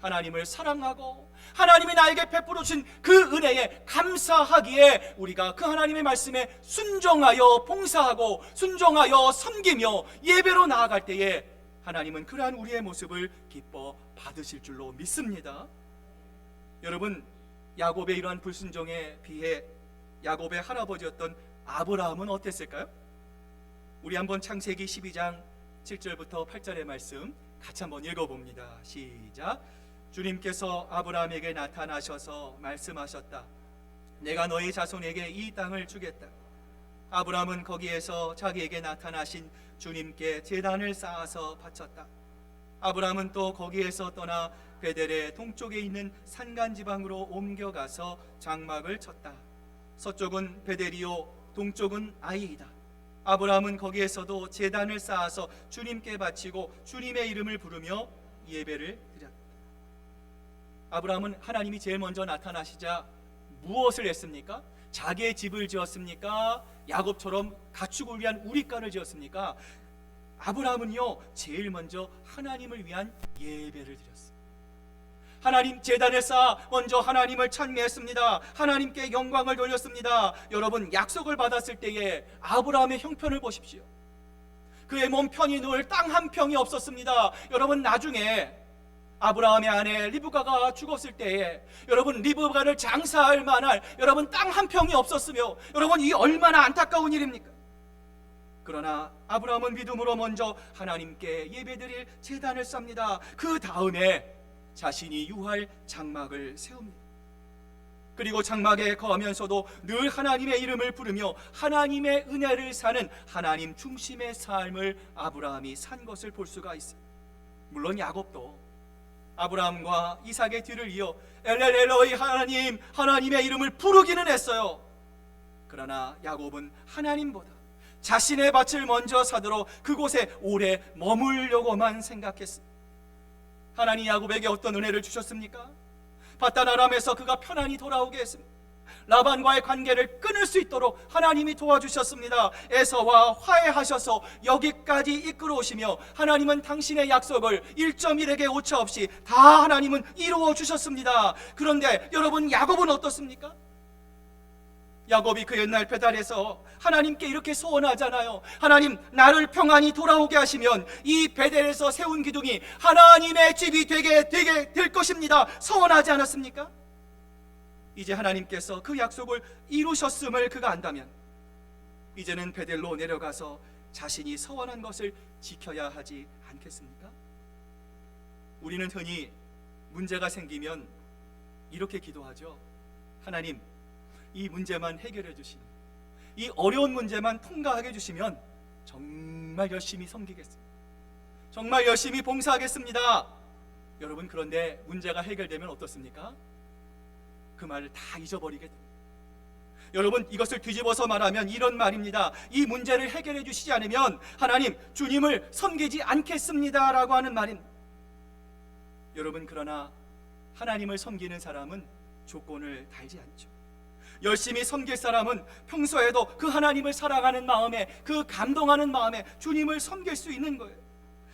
하나님을 사랑하고 하나님이 나에게 베풀어 주신 그 은혜에 감사하기에 우리가 그 하나님의 말씀에 순종하여 봉사하고 순종하여 섬기며 예배로 나아갈 때에 하나님은 그러한 우리의 모습을 기뻐 받으실 줄로 믿습니다. 여러분, 야곱의 이러한 불순종에 비해 야곱의 할아버지였던 아브라함은 어땠을까요? 우리 한번 창세기 12장 7절부터 8절의 말씀 같이 한번 읽어봅니다. 시작. 주님께서 아브라함에게 나타나셔서 말씀하셨다. 내가 너희 자손에게 이 땅을 주겠다. 아브라함은 거기에서 자기에게 나타나신 주님께 제단을 쌓아서 바쳤다. 아브라함은 또 거기에서 떠나 베델의 동쪽에 있는 산간지방으로 옮겨가서 장막을 쳤다. 서쪽은 베델이요 동쪽은 아이이다. 아브라함은 거기에서도 제단을 쌓아서 주님께 바치고 주님의 이름을 부르며 예배를 드렸다. 아브라함은 하나님이 제일 먼저 나타나시자 무엇을 했습니까? 자기의 집을 지었습니까? 야곱처럼 가축을 위한 우릿간을 지었습니까? 아브라함은요, 제일 먼저 하나님을 위한 예배를 드렸어요. 하나님 제단을 쌓아 먼저 하나님을 찬미했습니다. 하나님께 영광을 돌렸습니다. 여러분, 약속을 받았을 때에 아브라함의 형편을 보십시오. 그의 몸 편히 누울 땅 한 평이 없었습니다. 여러분, 나중에 아브라함의 아내 리브가가 죽었을 때에 여러분, 리브가를 장사할 만한 여러분 땅 한 평이 없었으며, 여러분, 이 얼마나 안타까운 일입니까? 그러나 아브라함은 믿음으로 먼저 하나님께 예배드릴 제단을 쌓습니다. 그 다음에 자신이 유할 장막을 세웁니다. 그리고 장막에 거하면서도 늘 하나님의 이름을 부르며 하나님의 은혜를 사는 하나님 중심의 삶을 아브라함이 산 것을 볼 수가 있습니다. 물론 야곱도 아브라함과 이삭의 뒤를 이어 엘렐 엘로이 하나님, 하나님의 이름을 부르기는 했어요. 그러나 야곱은 하나님보다 자신의 밭을 먼저 사도록 그곳에 오래 머물려고만 생각했습니다. 하나님 야곱에게 어떤 은혜를 주셨습니까? 바단 아람에서 그가 편안히 돌아오게 했습니다. 라반과의 관계를 끊을 수 있도록 하나님이 도와주셨습니다. 에서와 화해하셔서 여기까지 이끌어 오시며 하나님은 당신의 약속을 1.1에게 오차 없이 다 하나님은 이루어 주셨습니다. 그런데 여러분, 야곱은 어떻습니까? 야곱이 그 옛날 베델에서 하나님께 이렇게 소원하잖아요. 하나님, 나를 평안히 돌아오게 하시면 이 베델에서 세운 기둥이 하나님의 집이 되게 될 것입니다. 소원하지 않았습니까? 이제 하나님께서 그 약속을 이루셨음을 그가 안다면 이제는 베델로 내려가서 자신이 서원한 것을 지켜야 하지 않겠습니까? 우리는 흔히 문제가 생기면 이렇게 기도하죠. 하나님, 이 문제만 해결해 주시면, 이 어려운 문제만 통과하게 해주시면 정말 열심히 섬기겠습니다. 정말 열심히 봉사하겠습니다. 여러분, 그런데 문제가 해결되면 어떻습니까? 그 말을 다 잊어버리게 됩니다. 여러분, 이것을 뒤집어서 말하면 이런 말입니다. 이 문제를 해결해 주시지 않으면 하나님, 주님을 섬기지 않겠습니다 라고 하는 말입니다. 여러분, 그러나 하나님을 섬기는 사람은 조건을 달지 않죠. 열심히 섬길 사람은 평소에도 그 하나님을 사랑하는 마음에, 그 감동하는 마음에 주님을 섬길 수 있는 거예요.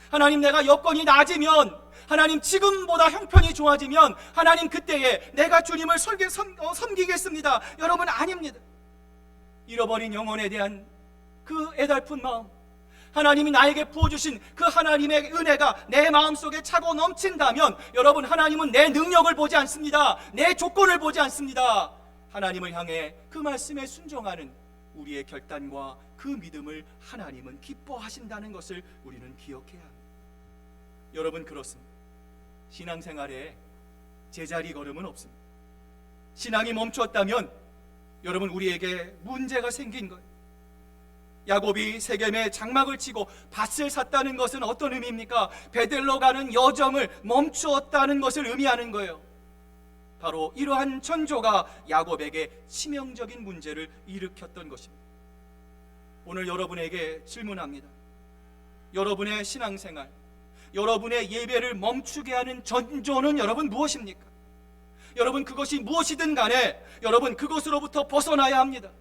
하나님, 내가 여건이 나아지면, 하나님 지금보다 형편이 좋아지면 하나님 그때에 내가 주님을 섬기겠습니다. 여러분, 아닙니다. 잃어버린 영혼에 대한 그 애달픈 마음, 하나님이 나에게 부어주신 그 하나님의 은혜가 내 마음속에 차고 넘친다면 여러분, 하나님은 내 능력을 보지 않습니다. 내 조건을 보지 않습니다. 하나님을 향해 그 말씀에 순종하는 우리의 결단과 그 믿음을 하나님은 기뻐하신다는 것을 우리는 기억해야 합니다. 여러분, 그렇습니다. 신앙생활에 제자리 걸음은 없습니다. 신앙이 멈췄다면 여러분, 우리에게 문제가 생긴 거예요. 야곱이 세겜에 장막을 치고 밭을 샀다는 것은 어떤 의미입니까? 베델로 가는 여정을 멈추었다는 것을 의미하는 거예요. 바로 이러한 전조가 야곱에게 치명적인 문제를 일으켰던 것입니다. 오늘 여러분에게 질문합니다. 여러분의 신앙생활, 여러분의 예배를 멈추게 하는 전조는 여러분 무엇입니까? 여러분, 그것이 무엇이든 간에 여러분 그것으로부터 벗어나야 합니다.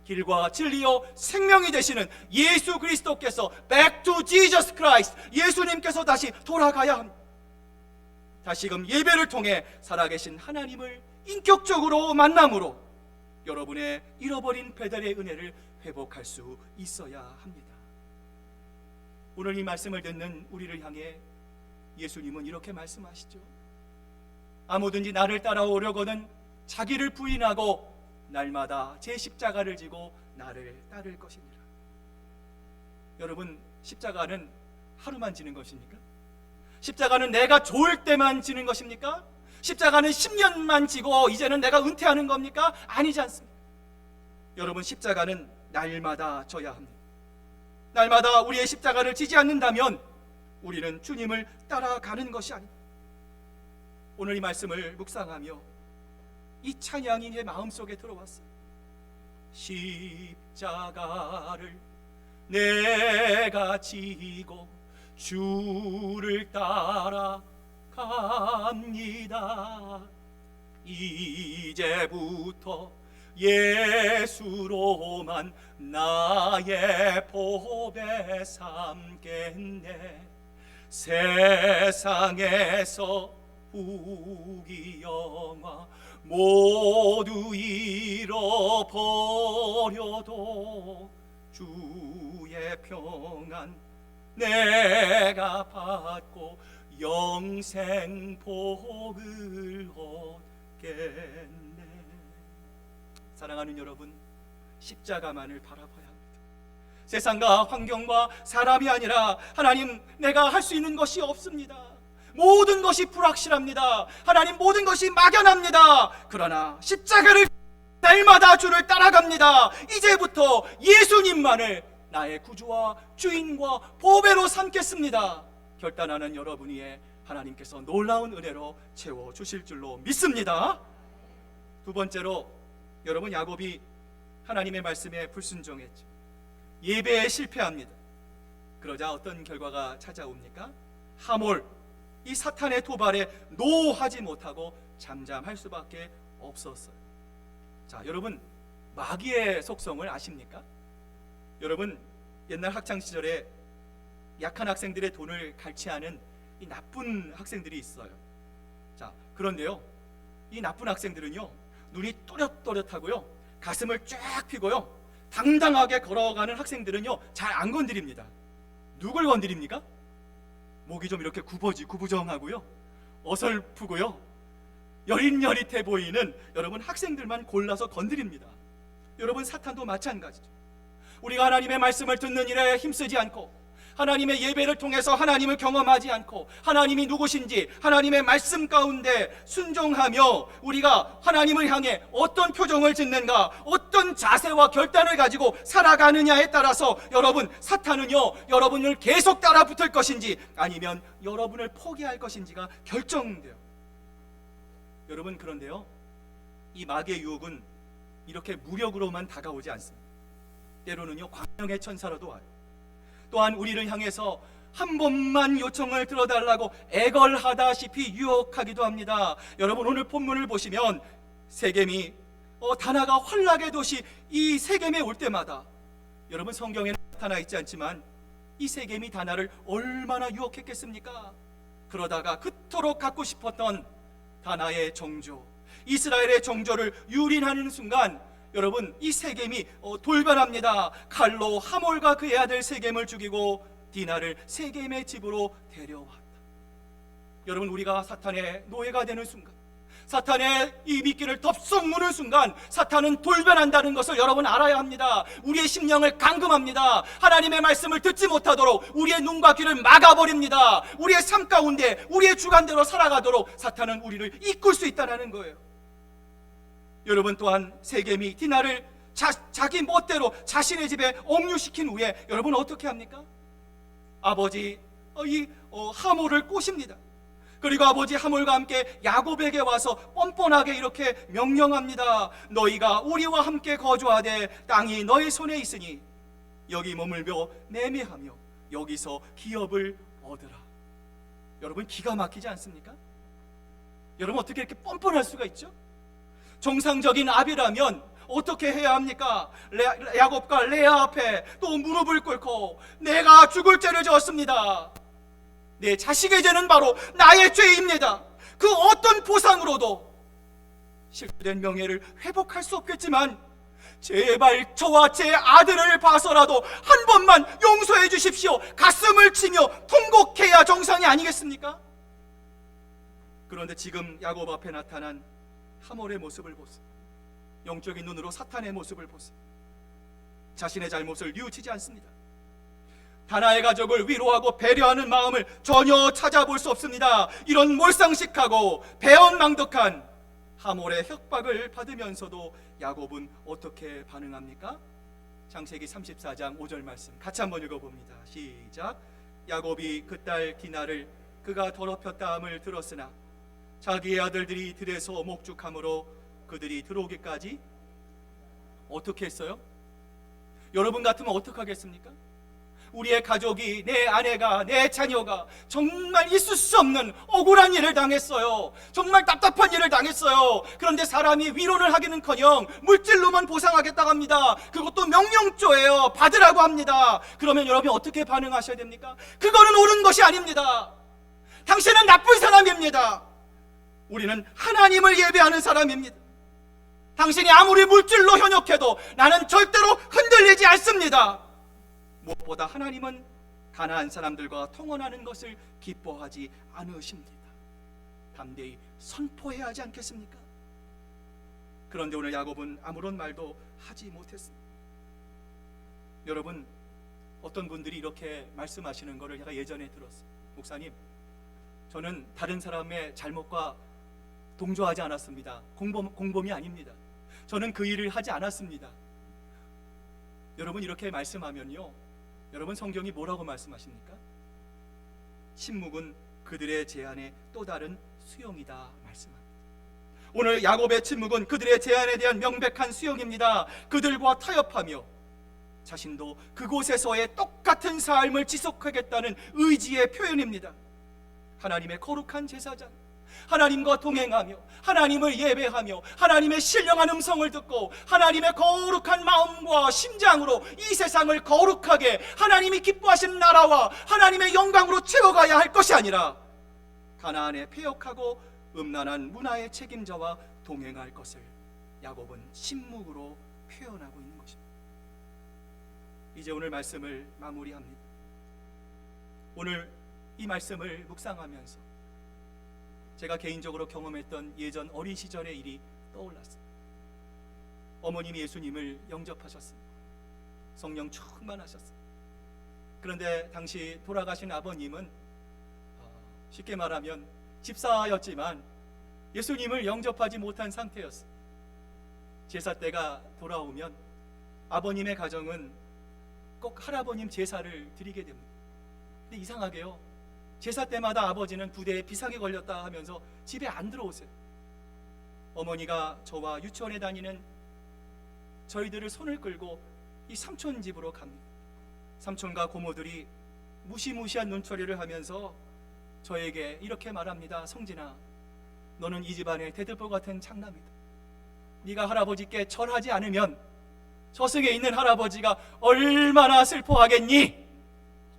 길과 진리요 생명이 되시는 예수 그리스도께서 Back to Jesus Christ, 예수님께서 다시 돌아가야 합니다. 다시금 예배를 통해 살아계신 하나님을 인격적으로 만남으로 여러분의 잃어버린 베델의 은혜를 회복할 수 있어야 합니다. 오늘 이 말씀을 듣는 우리를 향해 예수님은 이렇게 말씀하시죠. 아무든지 나를 따라오려거든 자기를 부인하고 날마다 제 십자가를 지고 나를 따를 것이니라. 여러분, 십자가는 하루만 지는 것입니까? 십자가는 내가 좋을 때만 지는 것입니까? 십자가는 10년만 지고 이제는 내가 은퇴하는 겁니까? 아니지 않습니다. 여러분, 십자가는 날마다 져야 합니다. 날마다 우리의 십자가를 지지 않는다면 우리는 주님을 따라가는 것이 아닙니다. 오늘 이 말씀을 묵상하며 이 찬양이 내 마음속에 들어왔어요. 십자가를 내가 지고 주를 따라갑니다. 이제부터 예수로만 나의 보배 삼겠네. 세상에서 후기 영화 모두 잃어버려도 주의 평안 내가 받고 영생 복을 얻겠네. 사랑하는 여러분, 십자가만을 바라봐야 합니다. 세상과 환경과 사람이 아니라 하나님, 내가 할 수 있는 것이 없습니다. 모든 것이 불확실합니다. 하나님, 모든 것이 막연합니다. 그러나 십자가를 날마다 주를 따라갑니다. 이제부터 예수님만을 나의 구주와 주인과 보배로 삼겠습니다. 결단하는 여러분 위에 하나님께서 놀라운 은혜로 채워주실 줄로 믿습니다. 두 번째로, 여러분, 야곱이 하나님의 말씀에 불순종했죠. 예배에 실패합니다. 그러자 어떤 결과가 찾아옵니까? 하몰, 이 사탄의 도발에 노하지 못하고 잠잠할 수밖에 없었어요. 자, 여러분, 마귀의 속성을 아십니까? 여러분, 옛날 학창 시절에 약한 학생들의 돈을 갈취하는 이 나쁜 학생들이 있어요. 자, 그런데요, 이 나쁜 학생들은요, 눈이 또렷또렷하고요, 가슴을 쫙 펴고요, 당당하게 걸어가는 학생들은요, 잘 안 건드립니다. 누굴 건드립니까? 목이 좀 이렇게 구부정하고요, 어설프고요, 여릿여릿해 보이는 여러분 학생들만 골라서 건드립니다. 여러분, 사탄도 마찬가지죠. 우리가 하나님의 말씀을 듣는 일에 힘쓰지 않고, 하나님의 예배를 통해서 하나님을 경험하지 않고, 하나님이 누구신지 하나님의 말씀 가운데 순종하며 우리가 하나님을 향해 어떤 표정을 짓는가, 어떤 자세와 결단을 가지고 살아가느냐에 따라서 여러분, 사탄은요, 여러분을 계속 따라붙을 것인지 아니면 여러분을 포기할 것인지가 결정돼요. 여러분, 그런데요, 이 마귀의 유혹은 이렇게 무력으로만 다가오지 않습니다. 때로는요, 광명의 천사로도 와요. 또한 우리를 향해서 한 번만 요청을 들어달라고 애걸하다시피 유혹하기도 합니다. 여러분, 오늘 본문을 보시면 세겜이 다나가 환락의 도시 이 세겜에 올 때마다, 여러분, 성경에는 나타나 있지 않지만 이 세겜이 다나를 얼마나 유혹했겠습니까? 그러다가 그토록 갖고 싶었던 다나의 정조, 이스라엘의 정조를 유린하는 순간 여러분, 이 세겜이 돌변합니다. 칼로 하몰과 그의 아들 세겜을 죽이고 디나를 세겜의 집으로 데려왔다. 여러분, 우리가 사탄의 노예가 되는 순간, 사탄의 이 미끼를 덥석 무는 순간 사탄은 돌변한다는 것을 여러분 알아야 합니다. 우리의 심령을 감금합니다. 하나님의 말씀을 듣지 못하도록 우리의 눈과 귀를 막아버립니다. 우리의 삶 가운데 우리의 주관대로 살아가도록 사탄은 우리를 이끌 수 있다는 거예요. 여러분, 또한 세겜이 디나를 자기 멋대로 자신의 집에 억류시킨 후에 여러분 어떻게 합니까? 아버지 하몰을 꼬십니다. 그리고 아버지 하몰과 함께 야곱에게 와서 뻔뻔하게 이렇게 명령합니다. 너희가 우리와 함께 거주하되 땅이 너희 손에 있으니 여기 머물며 매매하며 여기서 기업을 얻으라. 여러분, 기가 막히지 않습니까? 여러분, 어떻게 이렇게 뻔뻔할 수가 있죠? 정상적인 아비라면 어떻게 해야 합니까? 야곱과 레아 앞에 또 무릎을 꿇고 내가 죽을 죄를 지었습니다. 내 자식의 죄는 바로 나의 죄입니다. 그 어떤 보상으로도 실패된 명예를 회복할 수 없겠지만 제발 저와 제 아들을 봐서라도 한 번만 용서해 주십시오. 가슴을 치며 통곡해야 정상이 아니겠습니까? 그런데 지금 야곱 앞에 나타난 하몰의 모습을 보세요. 영적인 눈으로 사탄의 모습을 보세요. 자신의 잘못을 뉘우치지 않습니다. 다나의 가족을 위로하고 배려하는 마음을 전혀 찾아볼 수 없습니다. 이런 몰상식하고 배은망덕한 하몰의 협박을 받으면서도 야곱은 어떻게 반응합니까? 창세기 34장 5절 말씀 같이 한번 읽어봅니다. 시작. 야곱이 그 딸 디나를 그가 더럽혔다함을 들었으나 자기의 아들들이 들에서 목축함으로 그들이 들어오기까지 어떻게 했어요? 여러분 같으면 어떻게 하겠습니까? 우리의 가족이, 내 아내가, 내 자녀가 정말 있을 수 없는 억울한 일을 당했어요. 정말 답답한 일을 당했어요. 그런데 사람이 위로를 하기는커녕 물질로만 보상하겠다고 합니다. 그것도 명령조예요. 받으라고 합니다. 그러면 여러분 어떻게 반응하셔야 됩니까? 그거는 옳은 것이 아닙니다. 당신은 나쁜 사람입니다. 우리는 하나님을 예배하는 사람입니다. 당신이 아무리 물질로 현혹해도 나는 절대로 흔들리지 않습니다. 무엇보다 하나님은 가난한 사람들과 통원하는 것을 기뻐하지 않으십니다. 담대히 선포해야 하지 않겠습니까? 그런데 오늘 야곱은 아무런 말도 하지 못했습니다. 여러분, 어떤 분들이 이렇게 말씀하시는 것을 제가 예전에 들었어요. 목사님, 저는 다른 사람의 잘못과 동조하지 않았습니다. 공범이 아닙니다. 저는 그 일을 하지 않았습니다. 여러분, 이렇게 말씀하면요, 여러분, 성경이 뭐라고 말씀하십니까? 침묵은 그들의 제안의 또 다른 수용이다 말씀합니다. 오늘 야곱의 침묵은 그들의 제안에 대한 명백한 수용입니다. 그들과 타협하며 자신도 그곳에서의 똑같은 삶을 지속하겠다는 의지의 표현입니다. 하나님의 거룩한 제사장, 하나님과 동행하며 하나님을 예배하며 하나님의 신령한 음성을 듣고 하나님의 거룩한 마음과 심장으로 이 세상을 거룩하게 하나님이 기뻐하시는 나라와 하나님의 영광으로 채워가야 할 것이 아니라 가나안에 폐역하고 음란한 문화의 책임자와 동행할 것을 야곱은 침묵으로 표현하고 있는 것입니다. 이제 오늘 말씀을 마무리합니다. 오늘 이 말씀을 묵상하면서 제가 개인적으로 경험했던 예전 어린 시절의 일이 떠올랐습니다. 어머님이 예수님을 영접하셨습니다. 성령 충만하셨습니다. 그런데 당시 돌아가신 아버님은 쉽게 말하면 집사였지만 예수님을 영접하지 못한 상태였습니다. 제사 때가 돌아오면 아버님의 가정은 꼭 할아버님 제사를 드리게 됩니다. 근데 이상하게요, 제사 때마다 아버지는 부대에 비상이 걸렸다 하면서 집에 안 들어오세요. 어머니가 저와 유치원에 다니는 저희들을 손을 끌고 이 삼촌 집으로 갑니다. 삼촌과 고모들이 무시무시한 눈초리를 하면서 저에게 이렇게 말합니다. 성진아, 너는 이 집안의 대들보 같은 장남이다. 네가 할아버지께 절하지 않으면 저승에 있는 할아버지가 얼마나 슬퍼하겠니?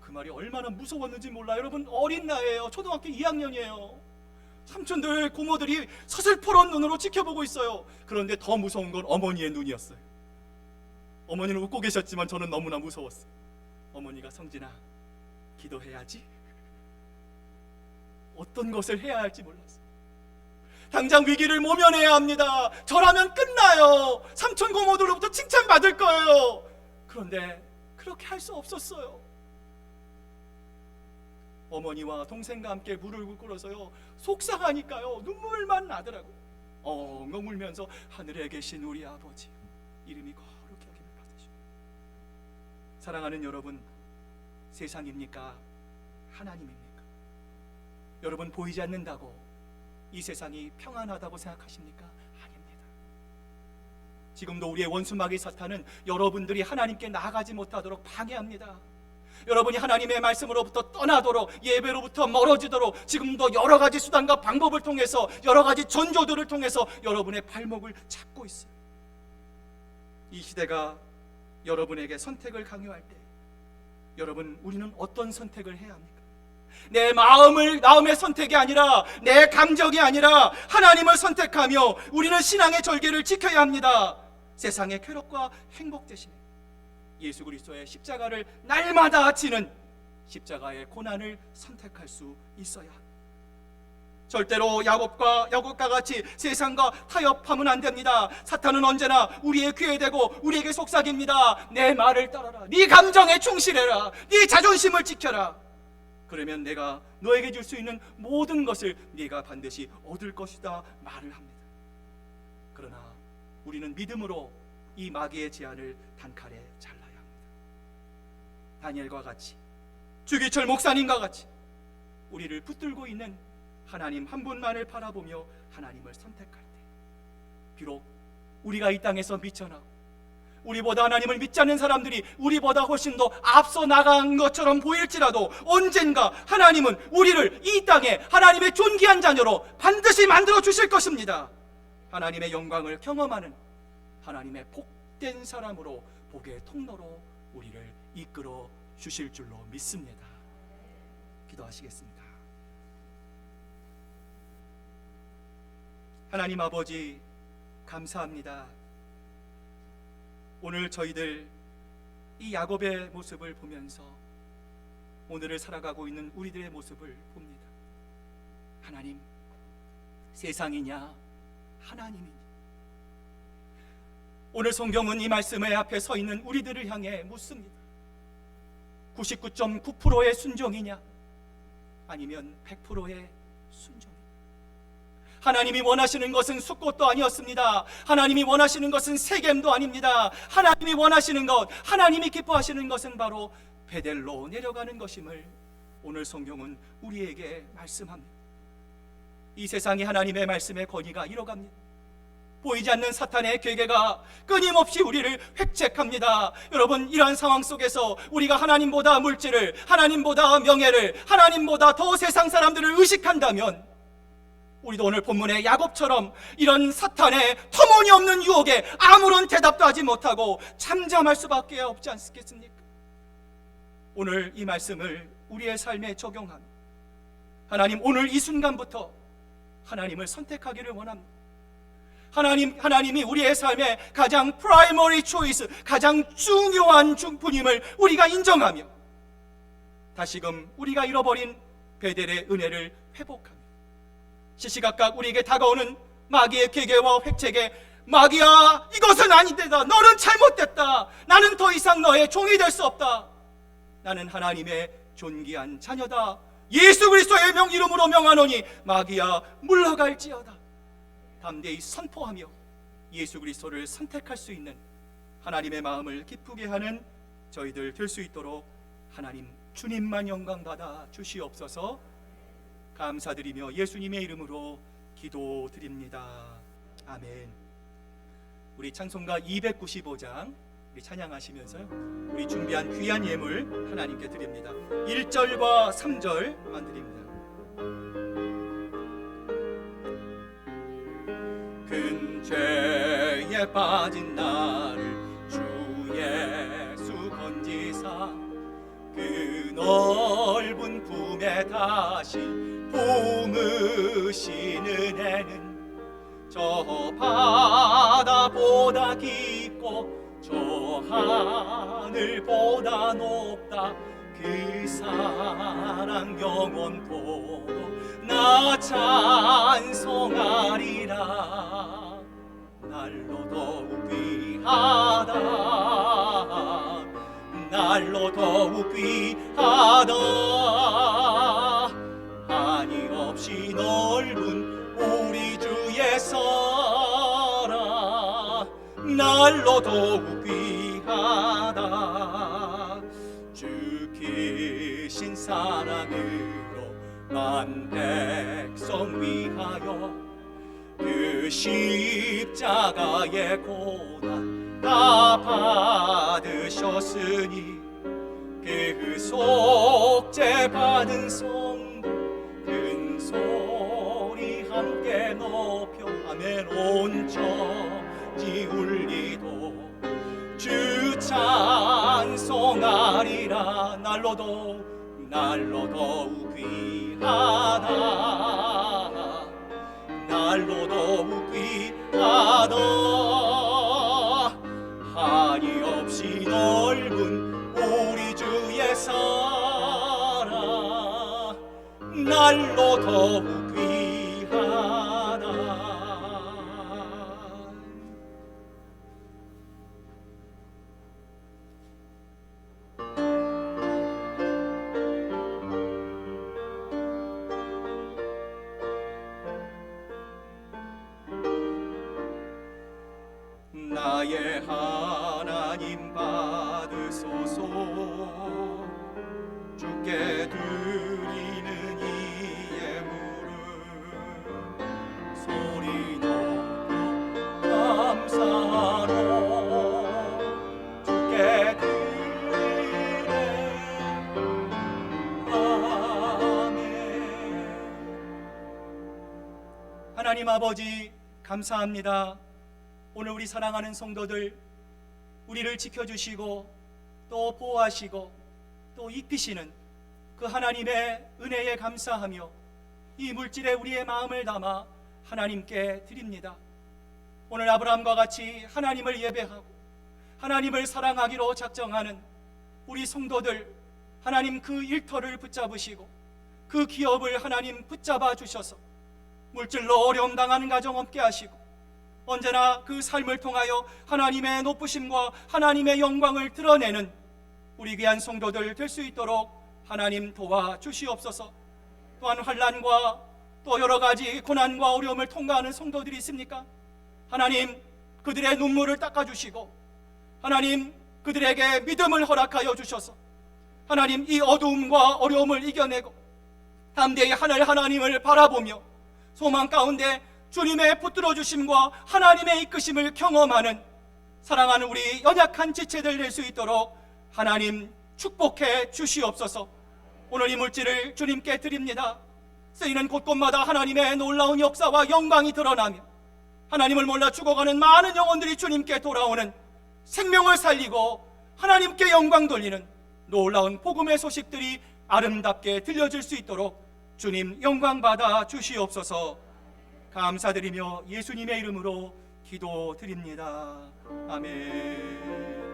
그 말이 얼마나 무서웠는지 몰라요. 여러분, 어린 나이에요. 초등학교 2학년이에요. 삼촌들, 고모들이 서슬퍼런 눈으로 지켜보고 있어요. 그런데 더 무서운 건 어머니의 눈이었어요. 어머니는 웃고 계셨지만 저는 너무나 무서웠어요. 어머니가 성진아, 기도해야지. 어떤 것을 해야 할지 몰랐어요. 당장 위기를 모면해야 합니다. 절하면 끝나요. 삼촌 고모들로부터 칭찬받을 거예요. 그런데 그렇게 할 수 없었어요. 어머니와 동생과 함께 물을 끓여서요, 속상하니까요 눈물만 나더라고요. 엉엉 울면서 하늘에 계신 우리 아버지 이름이 거룩히 여김을 받으시오. 사랑하는 여러분, 세상입니까? 하나님입니까? 여러분, 보이지 않는다고 이 세상이 평안하다고 생각하십니까? 아닙니다. 지금도 우리의 원수 마귀 사탄은 여러분들이 하나님께 나아가지 못하도록 방해합니다. 여러분이 하나님의 말씀으로부터 떠나도록, 예배로부터 멀어지도록 지금도 여러 가지 수단과 방법을 통해서, 여러 가지 전조들을 통해서 여러분의 발목을 잡고 있어요. 이 시대가 여러분에게 선택을 강요할 때 여러분, 우리는 어떤 선택을 해야 합니까? 내 마음의 선택이 아니라, 내 감정이 아니라 하나님을 선택하며 우리는 신앙의 절개를 지켜야 합니다. 세상의 쾌락과 행복 대신에 예수 그리스도의 십자가를 날마다 지는 십자가의 고난을 선택할 수 있어야 합니다. 절대로 야곱과 같이 세상과 타협하면 안 됩니다. 사탄은 언제나 우리의 귀에 대고 우리에게 속삭입니다. 내 말을 따라라. 네 감정에 충실해라. 네 자존심을 지켜라. 그러면 내가 너에게 줄 수 있는 모든 것을 네가 반드시 얻을 것이다 말을 합니다. 그러나 우리는 믿음으로 이 마귀의 제안을 단칼에 잘라야 합니다. 다니엘과 같이, 주기철 목사님과 같이 우리를 붙들고 있는 하나님 한 분만을 바라보며 하나님을 선택할 때, 비록 우리가 이 땅에서 미쳐나고 우리보다 하나님을 믿지 않는 사람들이 우리보다 훨씬 더 앞서 나간 것처럼 보일지라도 언젠가 하나님은 우리를 이 땅에 하나님의 존귀한 자녀로 반드시 만들어 주실 것입니다. 하나님의 영광을 경험하는 하나님의 복된 사람으로, 복의 통로로 우리를 이끌어 주실 줄로 믿습니다. 기도하시겠습니다. 하나님 아버지 감사합니다. 오늘 저희들 이 야곱의 모습을 보면서 오늘을 살아가고 있는 우리들의 모습을 봅니다. 하나님, 세상이냐 하나님이냐? 오늘 성경은 이 말씀의 앞에 서 있는 우리들을 향해 묻습니다. 99.9%의 순종이냐 아니면 100%의 순종이냐? 하나님이 원하시는 것은 숫꽃도 아니었습니다. 하나님이 원하시는 것은 세겜도 아닙니다. 하나님이 원하시는 것, 하나님이 기뻐하시는 것은 바로 베델로 내려가는 것임을 오늘 성경은 우리에게 말씀합니다. 이 세상이 하나님의 말씀의 권위가 잃어갑니다. 보이지 않는 사탄의 괴계가 끊임없이 우리를 획책합니다. 여러분, 이러한 상황 속에서 우리가 하나님보다 물질을, 하나님보다 명예를, 하나님보다 더 세상 사람들을 의식한다면 우리도 오늘 본문의 야곱처럼 이런 사탄의 터무니없는 유혹에 아무런 대답도 하지 못하고 잠잠할 수밖에 없지 않겠습니까? 오늘 이 말씀을 우리의 삶에 적용하며 하나님, 오늘 이 순간부터 하나님을 선택하기를 원합니다. 하나님이 우리의 삶의 가장 프라이머리 초이스, 가장 중요한 분임을 우리가 인정하며 다시금 우리가 잃어버린 베델의 은혜를 회복하며 시시각각 우리에게 다가오는 마귀의 계계와 획책에 마귀야, 이것은 아니다. 너는 잘못됐다. 나는 더 이상 너의 종이 될 수 없다. 나는 하나님의 존귀한 자녀다. 예수 그리스도의 이름으로 명하노니 마귀야, 물러갈지어다. 담대히 선포하며 예수 그리스도를 선택할 수 있는 하나님의 마음을 기쁘게 하는 저희들 될 수 있도록 하나님 주님만 영광 받아 주시옵소서. 감사드리며 예수님의 이름으로 기도드립니다. 아멘. 우리 찬송가 295장 우리 찬양하시면서요, 우리 준비한 귀한 예물 하나님께 드립니다. 1절과 3절만 드립니다. 큰 죄에 빠진 나를 주 예수 건지사 그 넓은 품에 다시 품으시는 애는 저 바다보다 깊고 저 하늘보다 높다. 그 사랑 영원토록 나 찬송하리라. 날로 더욱 귀하다. 날로 더욱 귀하다. 한이 없이 넓은 우리 주의 사랑 날로 더욱 귀하다. 주 크신 사랑으로 만 백성 위하여 그 십자가의 고난 다 받으셨으니 그 속죄 받은 성도 큰 소리 함께 높여 아멘. 온 천지 울리도 주 찬송하리라. 날로 더욱 귀하다. 날로 더욱 귀하다. 한이 없이 넓은 우리 주의 사랑 날로 더욱 귀하다. 나의 하나님 받으소서. 주께 드리는 이 예물은 소리 높여 감사로 주께 드리네. 아멘. 하나님 아버지 감사합니다. 오늘 우리 사랑하는 성도들 우리를 지켜주시고 또 보호하시고 또 입히시는 그 하나님의 은혜에 감사하며 이 물질에 우리의 마음을 담아 하나님께 드립니다. 오늘 아브라함과 같이 하나님을 예배하고 하나님을 사랑하기로 작정하는 우리 성도들, 하나님 그 일터를 붙잡으시고 그 기업을 하나님 붙잡아 주셔서 물질로 어려움 당하는 가정 없게 하시고 언제나 그 삶을 통하여 하나님의 높으심과 하나님의 영광을 드러내는 우리 귀한 성도들 될 수 있도록 하나님 도와주시옵소서. 또한 환난과 또 여러 가지 고난과 어려움을 통과하는 성도들이 있습니까? 하나님 그들의 눈물을 닦아주시고 하나님 그들에게 믿음을 허락하여 주셔서 하나님 이 어두움과 어려움을 이겨내고 담대히 하나님을 바라보며 소망 가운데 주님의 붙들어 주심과 하나님의 이끄심을 경험하는 사랑하는 우리 연약한 지체들 될 수 있도록 하나님 축복해 주시옵소서. 오늘 이 물질을 주님께 드립니다. 쓰이는 곳곳마다 하나님의 놀라운 역사와 영광이 드러나며 하나님을 몰라 죽어가는 많은 영혼들이 주님께 돌아오는 생명을 살리고 하나님께 영광 돌리는 놀라운 복음의 소식들이 아름답게 들려질 수 있도록 주님 영광 받아 주시옵소서. 감사드리며 예수님의 이름으로 기도드립니다. 아멘.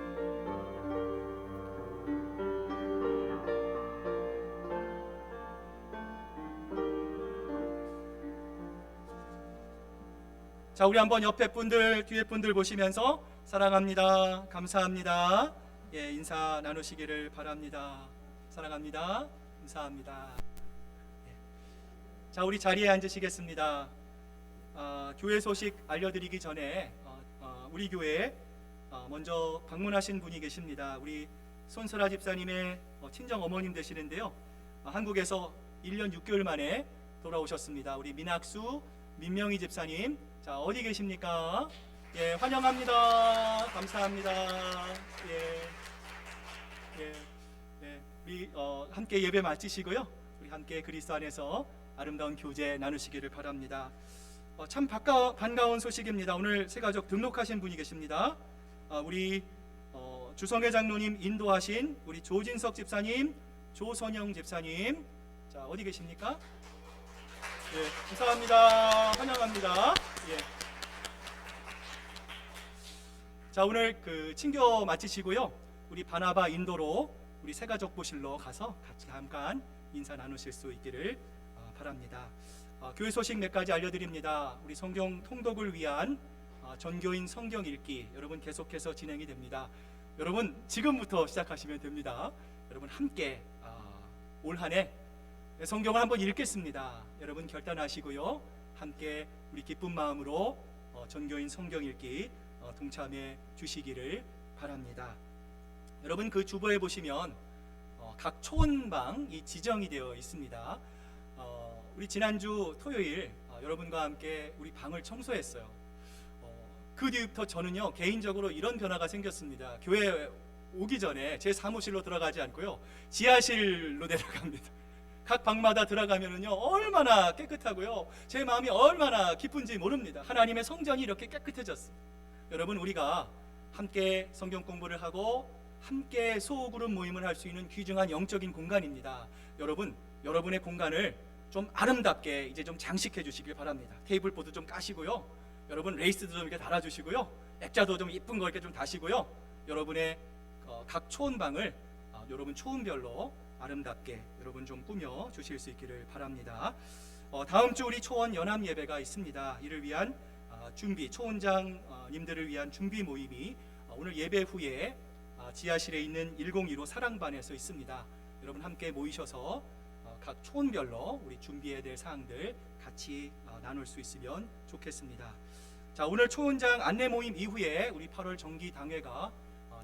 자, 우리 한번 옆에 분들, 뒤에 분들 보시면서 사랑합니다, 감사합니다, 예, 인사 나누시기를 바랍니다. 사랑합니다, 감사합니다. 예. 자, 우리 자리에 앉으시겠습니다. 교회 소식 알려드리기 전에 우리 교회에 먼저 방문하신 분이 계십니다. 우리 손설아 집사님의 친정 어머님 되시는데요. 한국에서 1년 6개월 만에 돌아오셨습니다. 우리 민학수 민명희 집사님, 자 어디 계십니까? 예, 환영합니다. 감사합니다. 예, 예, 예. 함께 예배 마치시고요. 우리 함께 그리스도 안에서 아름다운 교제 나누시기를 바랍니다. 참 반가운 소식입니다. 오늘 새가족 등록하신 분이 계십니다. 우리 주성회 장로님 인도하신 우리 조진석 집사님, 조선영 집사님, 자 어디 계십니까? 예, 감사합니다. 환영합니다. 예. 자, 오늘 그 친교 마치시고요. 우리 바나바 인도로 우리 새가족부실로 가서 같이 잠깐 인사 나누실 수 있기를 바랍니다. 교회 소식 몇 가지 알려드립니다. 우리 성경 통독을 위한 전교인 성경 읽기 여러분 계속해서 진행이 됩니다. 여러분 지금부터 시작하시면 됩니다. 여러분 함께 올 한 해 성경을 한번 읽겠습니다. 여러분 결단하시고요. 함께 우리 기쁜 마음으로 전교인 성경 읽기 동참해 주시기를 바랍니다. 여러분 그 주보에 보시면 각 초원방이 지정이 되어 있습니다. 우리 지난주 토요일 여러분과 함께 우리 방을 청소했어요. 그 뒤부터 저는요 개인적으로 이런 변화가 생겼습니다. 교회 오기 전에 제 사무실로 들어가지 않고요 지하실로 내려갑니다. 각 방마다 들어가면은요 얼마나 깨끗하고요 제 마음이 얼마나 기쁜지 모릅니다. 하나님의 성전이 이렇게 깨끗해졌습니다. 여러분 우리가 함께 성경 공부를 하고 함께 소그룹 모임을 할 수 있는 귀중한 영적인 공간입니다. 여러분 여러분의 공간을 좀 아름답게 이제 좀 장식해 주시길 바랍니다. 테이블보드 좀 까시고요. 여러분 레이스도 좀 이렇게 달아주시고요. 액자도 좀 이쁜 거 이렇게 좀 다시고요. 여러분의 각 초원방을 여러분 초원별로 아름답게 여러분 좀 꾸며 주실 수 있기를 바랍니다. 다음 주 우리 초원 연합 예배가 있습니다. 이를 위한 준비, 초원장님들을 위한 준비 모임이 오늘 예배 후에 지하실에 있는 1015 사랑반에서 있습니다. 여러분 함께 모이셔서 각 초원별로 우리 준비해야 될 사항들 같이 나눌 수 있으면 좋겠습니다. 자, 오늘 초원장 안내 모임 이후에 우리 8월 정기 당회가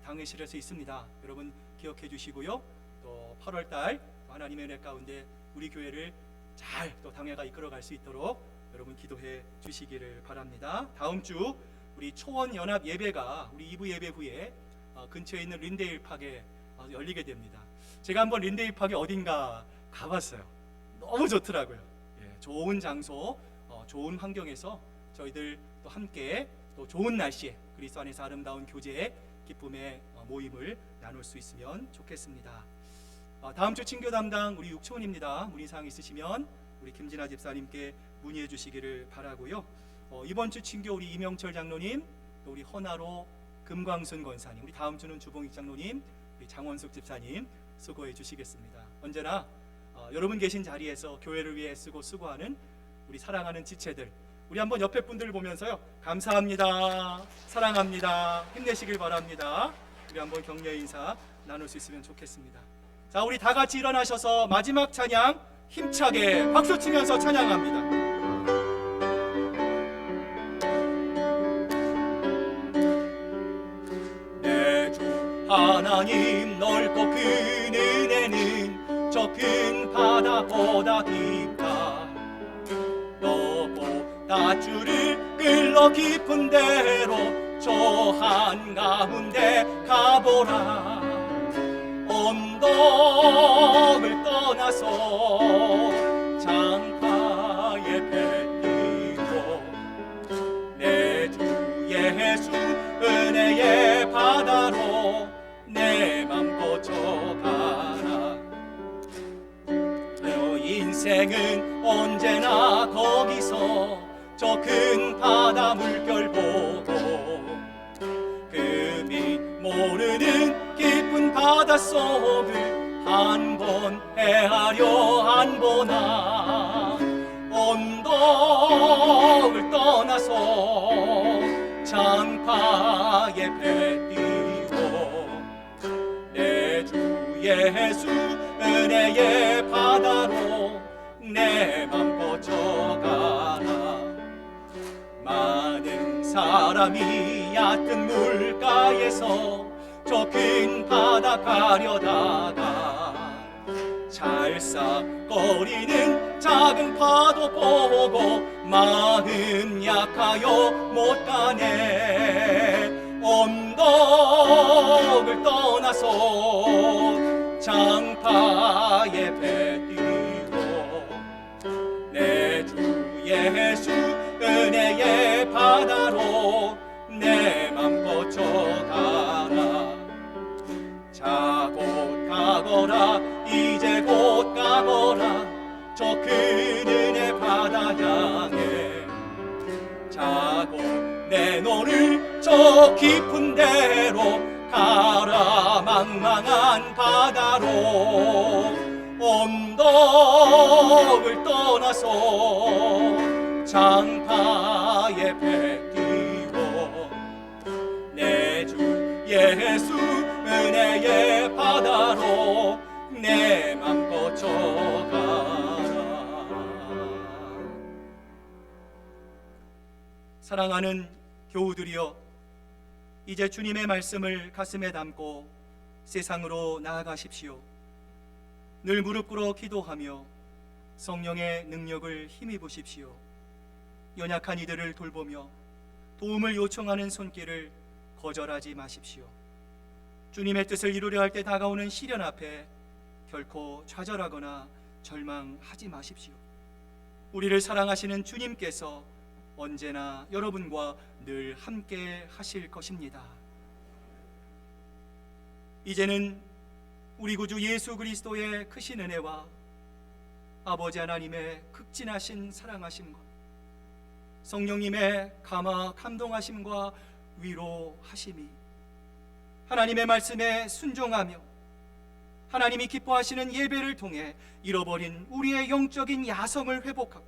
당회실에서 있습니다. 여러분 기억해 주시고요. 또 8월 달 하나님의 은혜 가운데 우리 교회를 잘 또 당회가 이끌어갈 수 있도록 여러분 기도해 주시기를 바랍니다. 다음 주 우리 초원 연합 예배가 우리 2부 예배 후에 근처에 있는 린데일 팍에 열리게 됩니다. 제가 한번 린데일 팍이 어딘가 가봤어요. 너무 좋더라고요. 예, 좋은 장소, 좋은 환경에서 저희들 또 함께 또 좋은 날씨에 그리스도 안에서 아름다운 교제의 기쁨의 모임을 나눌 수 있으면 좋겠습니다. 다음 주 친교 담당 우리 육촌입니다. 문의사항 있으시면 우리 김진아 집사님께 문의해 주시기를 바라고요. 이번 주 친교 우리 이명철 장로님, 또 우리 헌화로 금광순 권사님, 우리 다음 주는 주봉익 장로님, 우리 장원숙 집사님 수고해 주시겠습니다. 언제나 여러분 계신 자리에서 교회를 위해 쓰고 수고하는 우리 사랑하는 지체들, 우리 한번 옆에 분들 보면서요, 감사합니다, 사랑합니다, 힘내시길 바랍니다. 우리 한번 격려 인사 나눌 수 있으면 좋겠습니다. 자, 우리 다 같이 일어나셔서 마지막 찬양 힘차게 박수 치면서 찬양합니다. 내 주 하나님 넓고 큰 은혜는 저 큰 바다보다 깊다. 너보다 주를 끌러 깊은 데로 저 한가운데 가보라. 언덕을 떠나서 장파에 뱉고 내 주 예수 은혜의 바다로 내 맘 뻗쳐가라. 너 인생은 언제나 거기서 저 큰 바다 물결 보고 그 밑 모르는 깊은 바닷속을 한 번 헤아려 안 보나. 언덕을 떠나서 장파에 뱉고 내 주 예수 은혜의 바다로 내 맘 뻗쳐가라. 많은 사람이 얕은 물가에서 저 큰 바다 가려다가 찰싹거리는 작은 파도 보고 마음 약하여 못 가네. 언덕을 떠나서 장파에 뱉고 내 주 예수 은혜의 바다로 내 맘 뻗쳐가라. 자 곧 가거라, 이제 곧 가거라, 저 큰 은혜 바다 향해. 자 곧 내노를 저 깊은 데로 가라. 망망한 바다로 언덕을 떠나서 장파에 뱉고 내 주 예수 은혜의 바다로 내 맘 뻗쳐가라. 사랑하는 교우들이여, 이제 주님의 말씀을 가슴에 담고 세상으로 나아가십시오. 늘 무릎 꿇어 기도하며 성령의 능력을 힘입으십시오. 연약한 이들을 돌보며 도움을 요청하는 손길을 거절하지 마십시오. 주님의 뜻을 이루려 할 때 다가오는 시련 앞에 결코 좌절하거나 절망하지 마십시오. 우리를 사랑하시는 주님께서 언제나 여러분과 늘 함께 하실 것입니다. 이제는 우리 구주 예수 그리스도의 크신 은혜와 아버지 하나님의 극진하신 사랑하심과 성령님의 감화 감동하심과 위로하심이, 하나님의 말씀에 순종하며 하나님이 기뻐하시는 예배를 통해 잃어버린 우리의 영적인 야성을 회복하고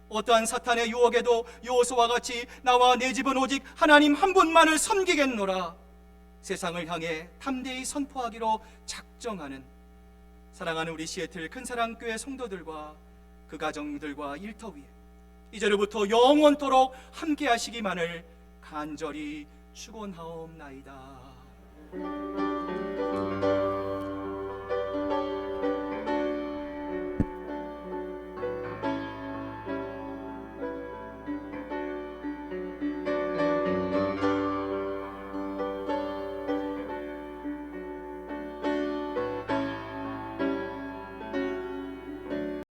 어떠한 사탄의 유혹에도 여호수아와 같이 나와 내 집은 오직 하나님 한 분만을 섬기겠노라 세상을 향해 담대히 선포하기로 작정하는 사랑하는 우리 시애틀 큰사랑교회 성도들과 그 가정들과 일터 위에 이제로부터 영원토록 함께 하시기만을 간절히 축원하옵나이다.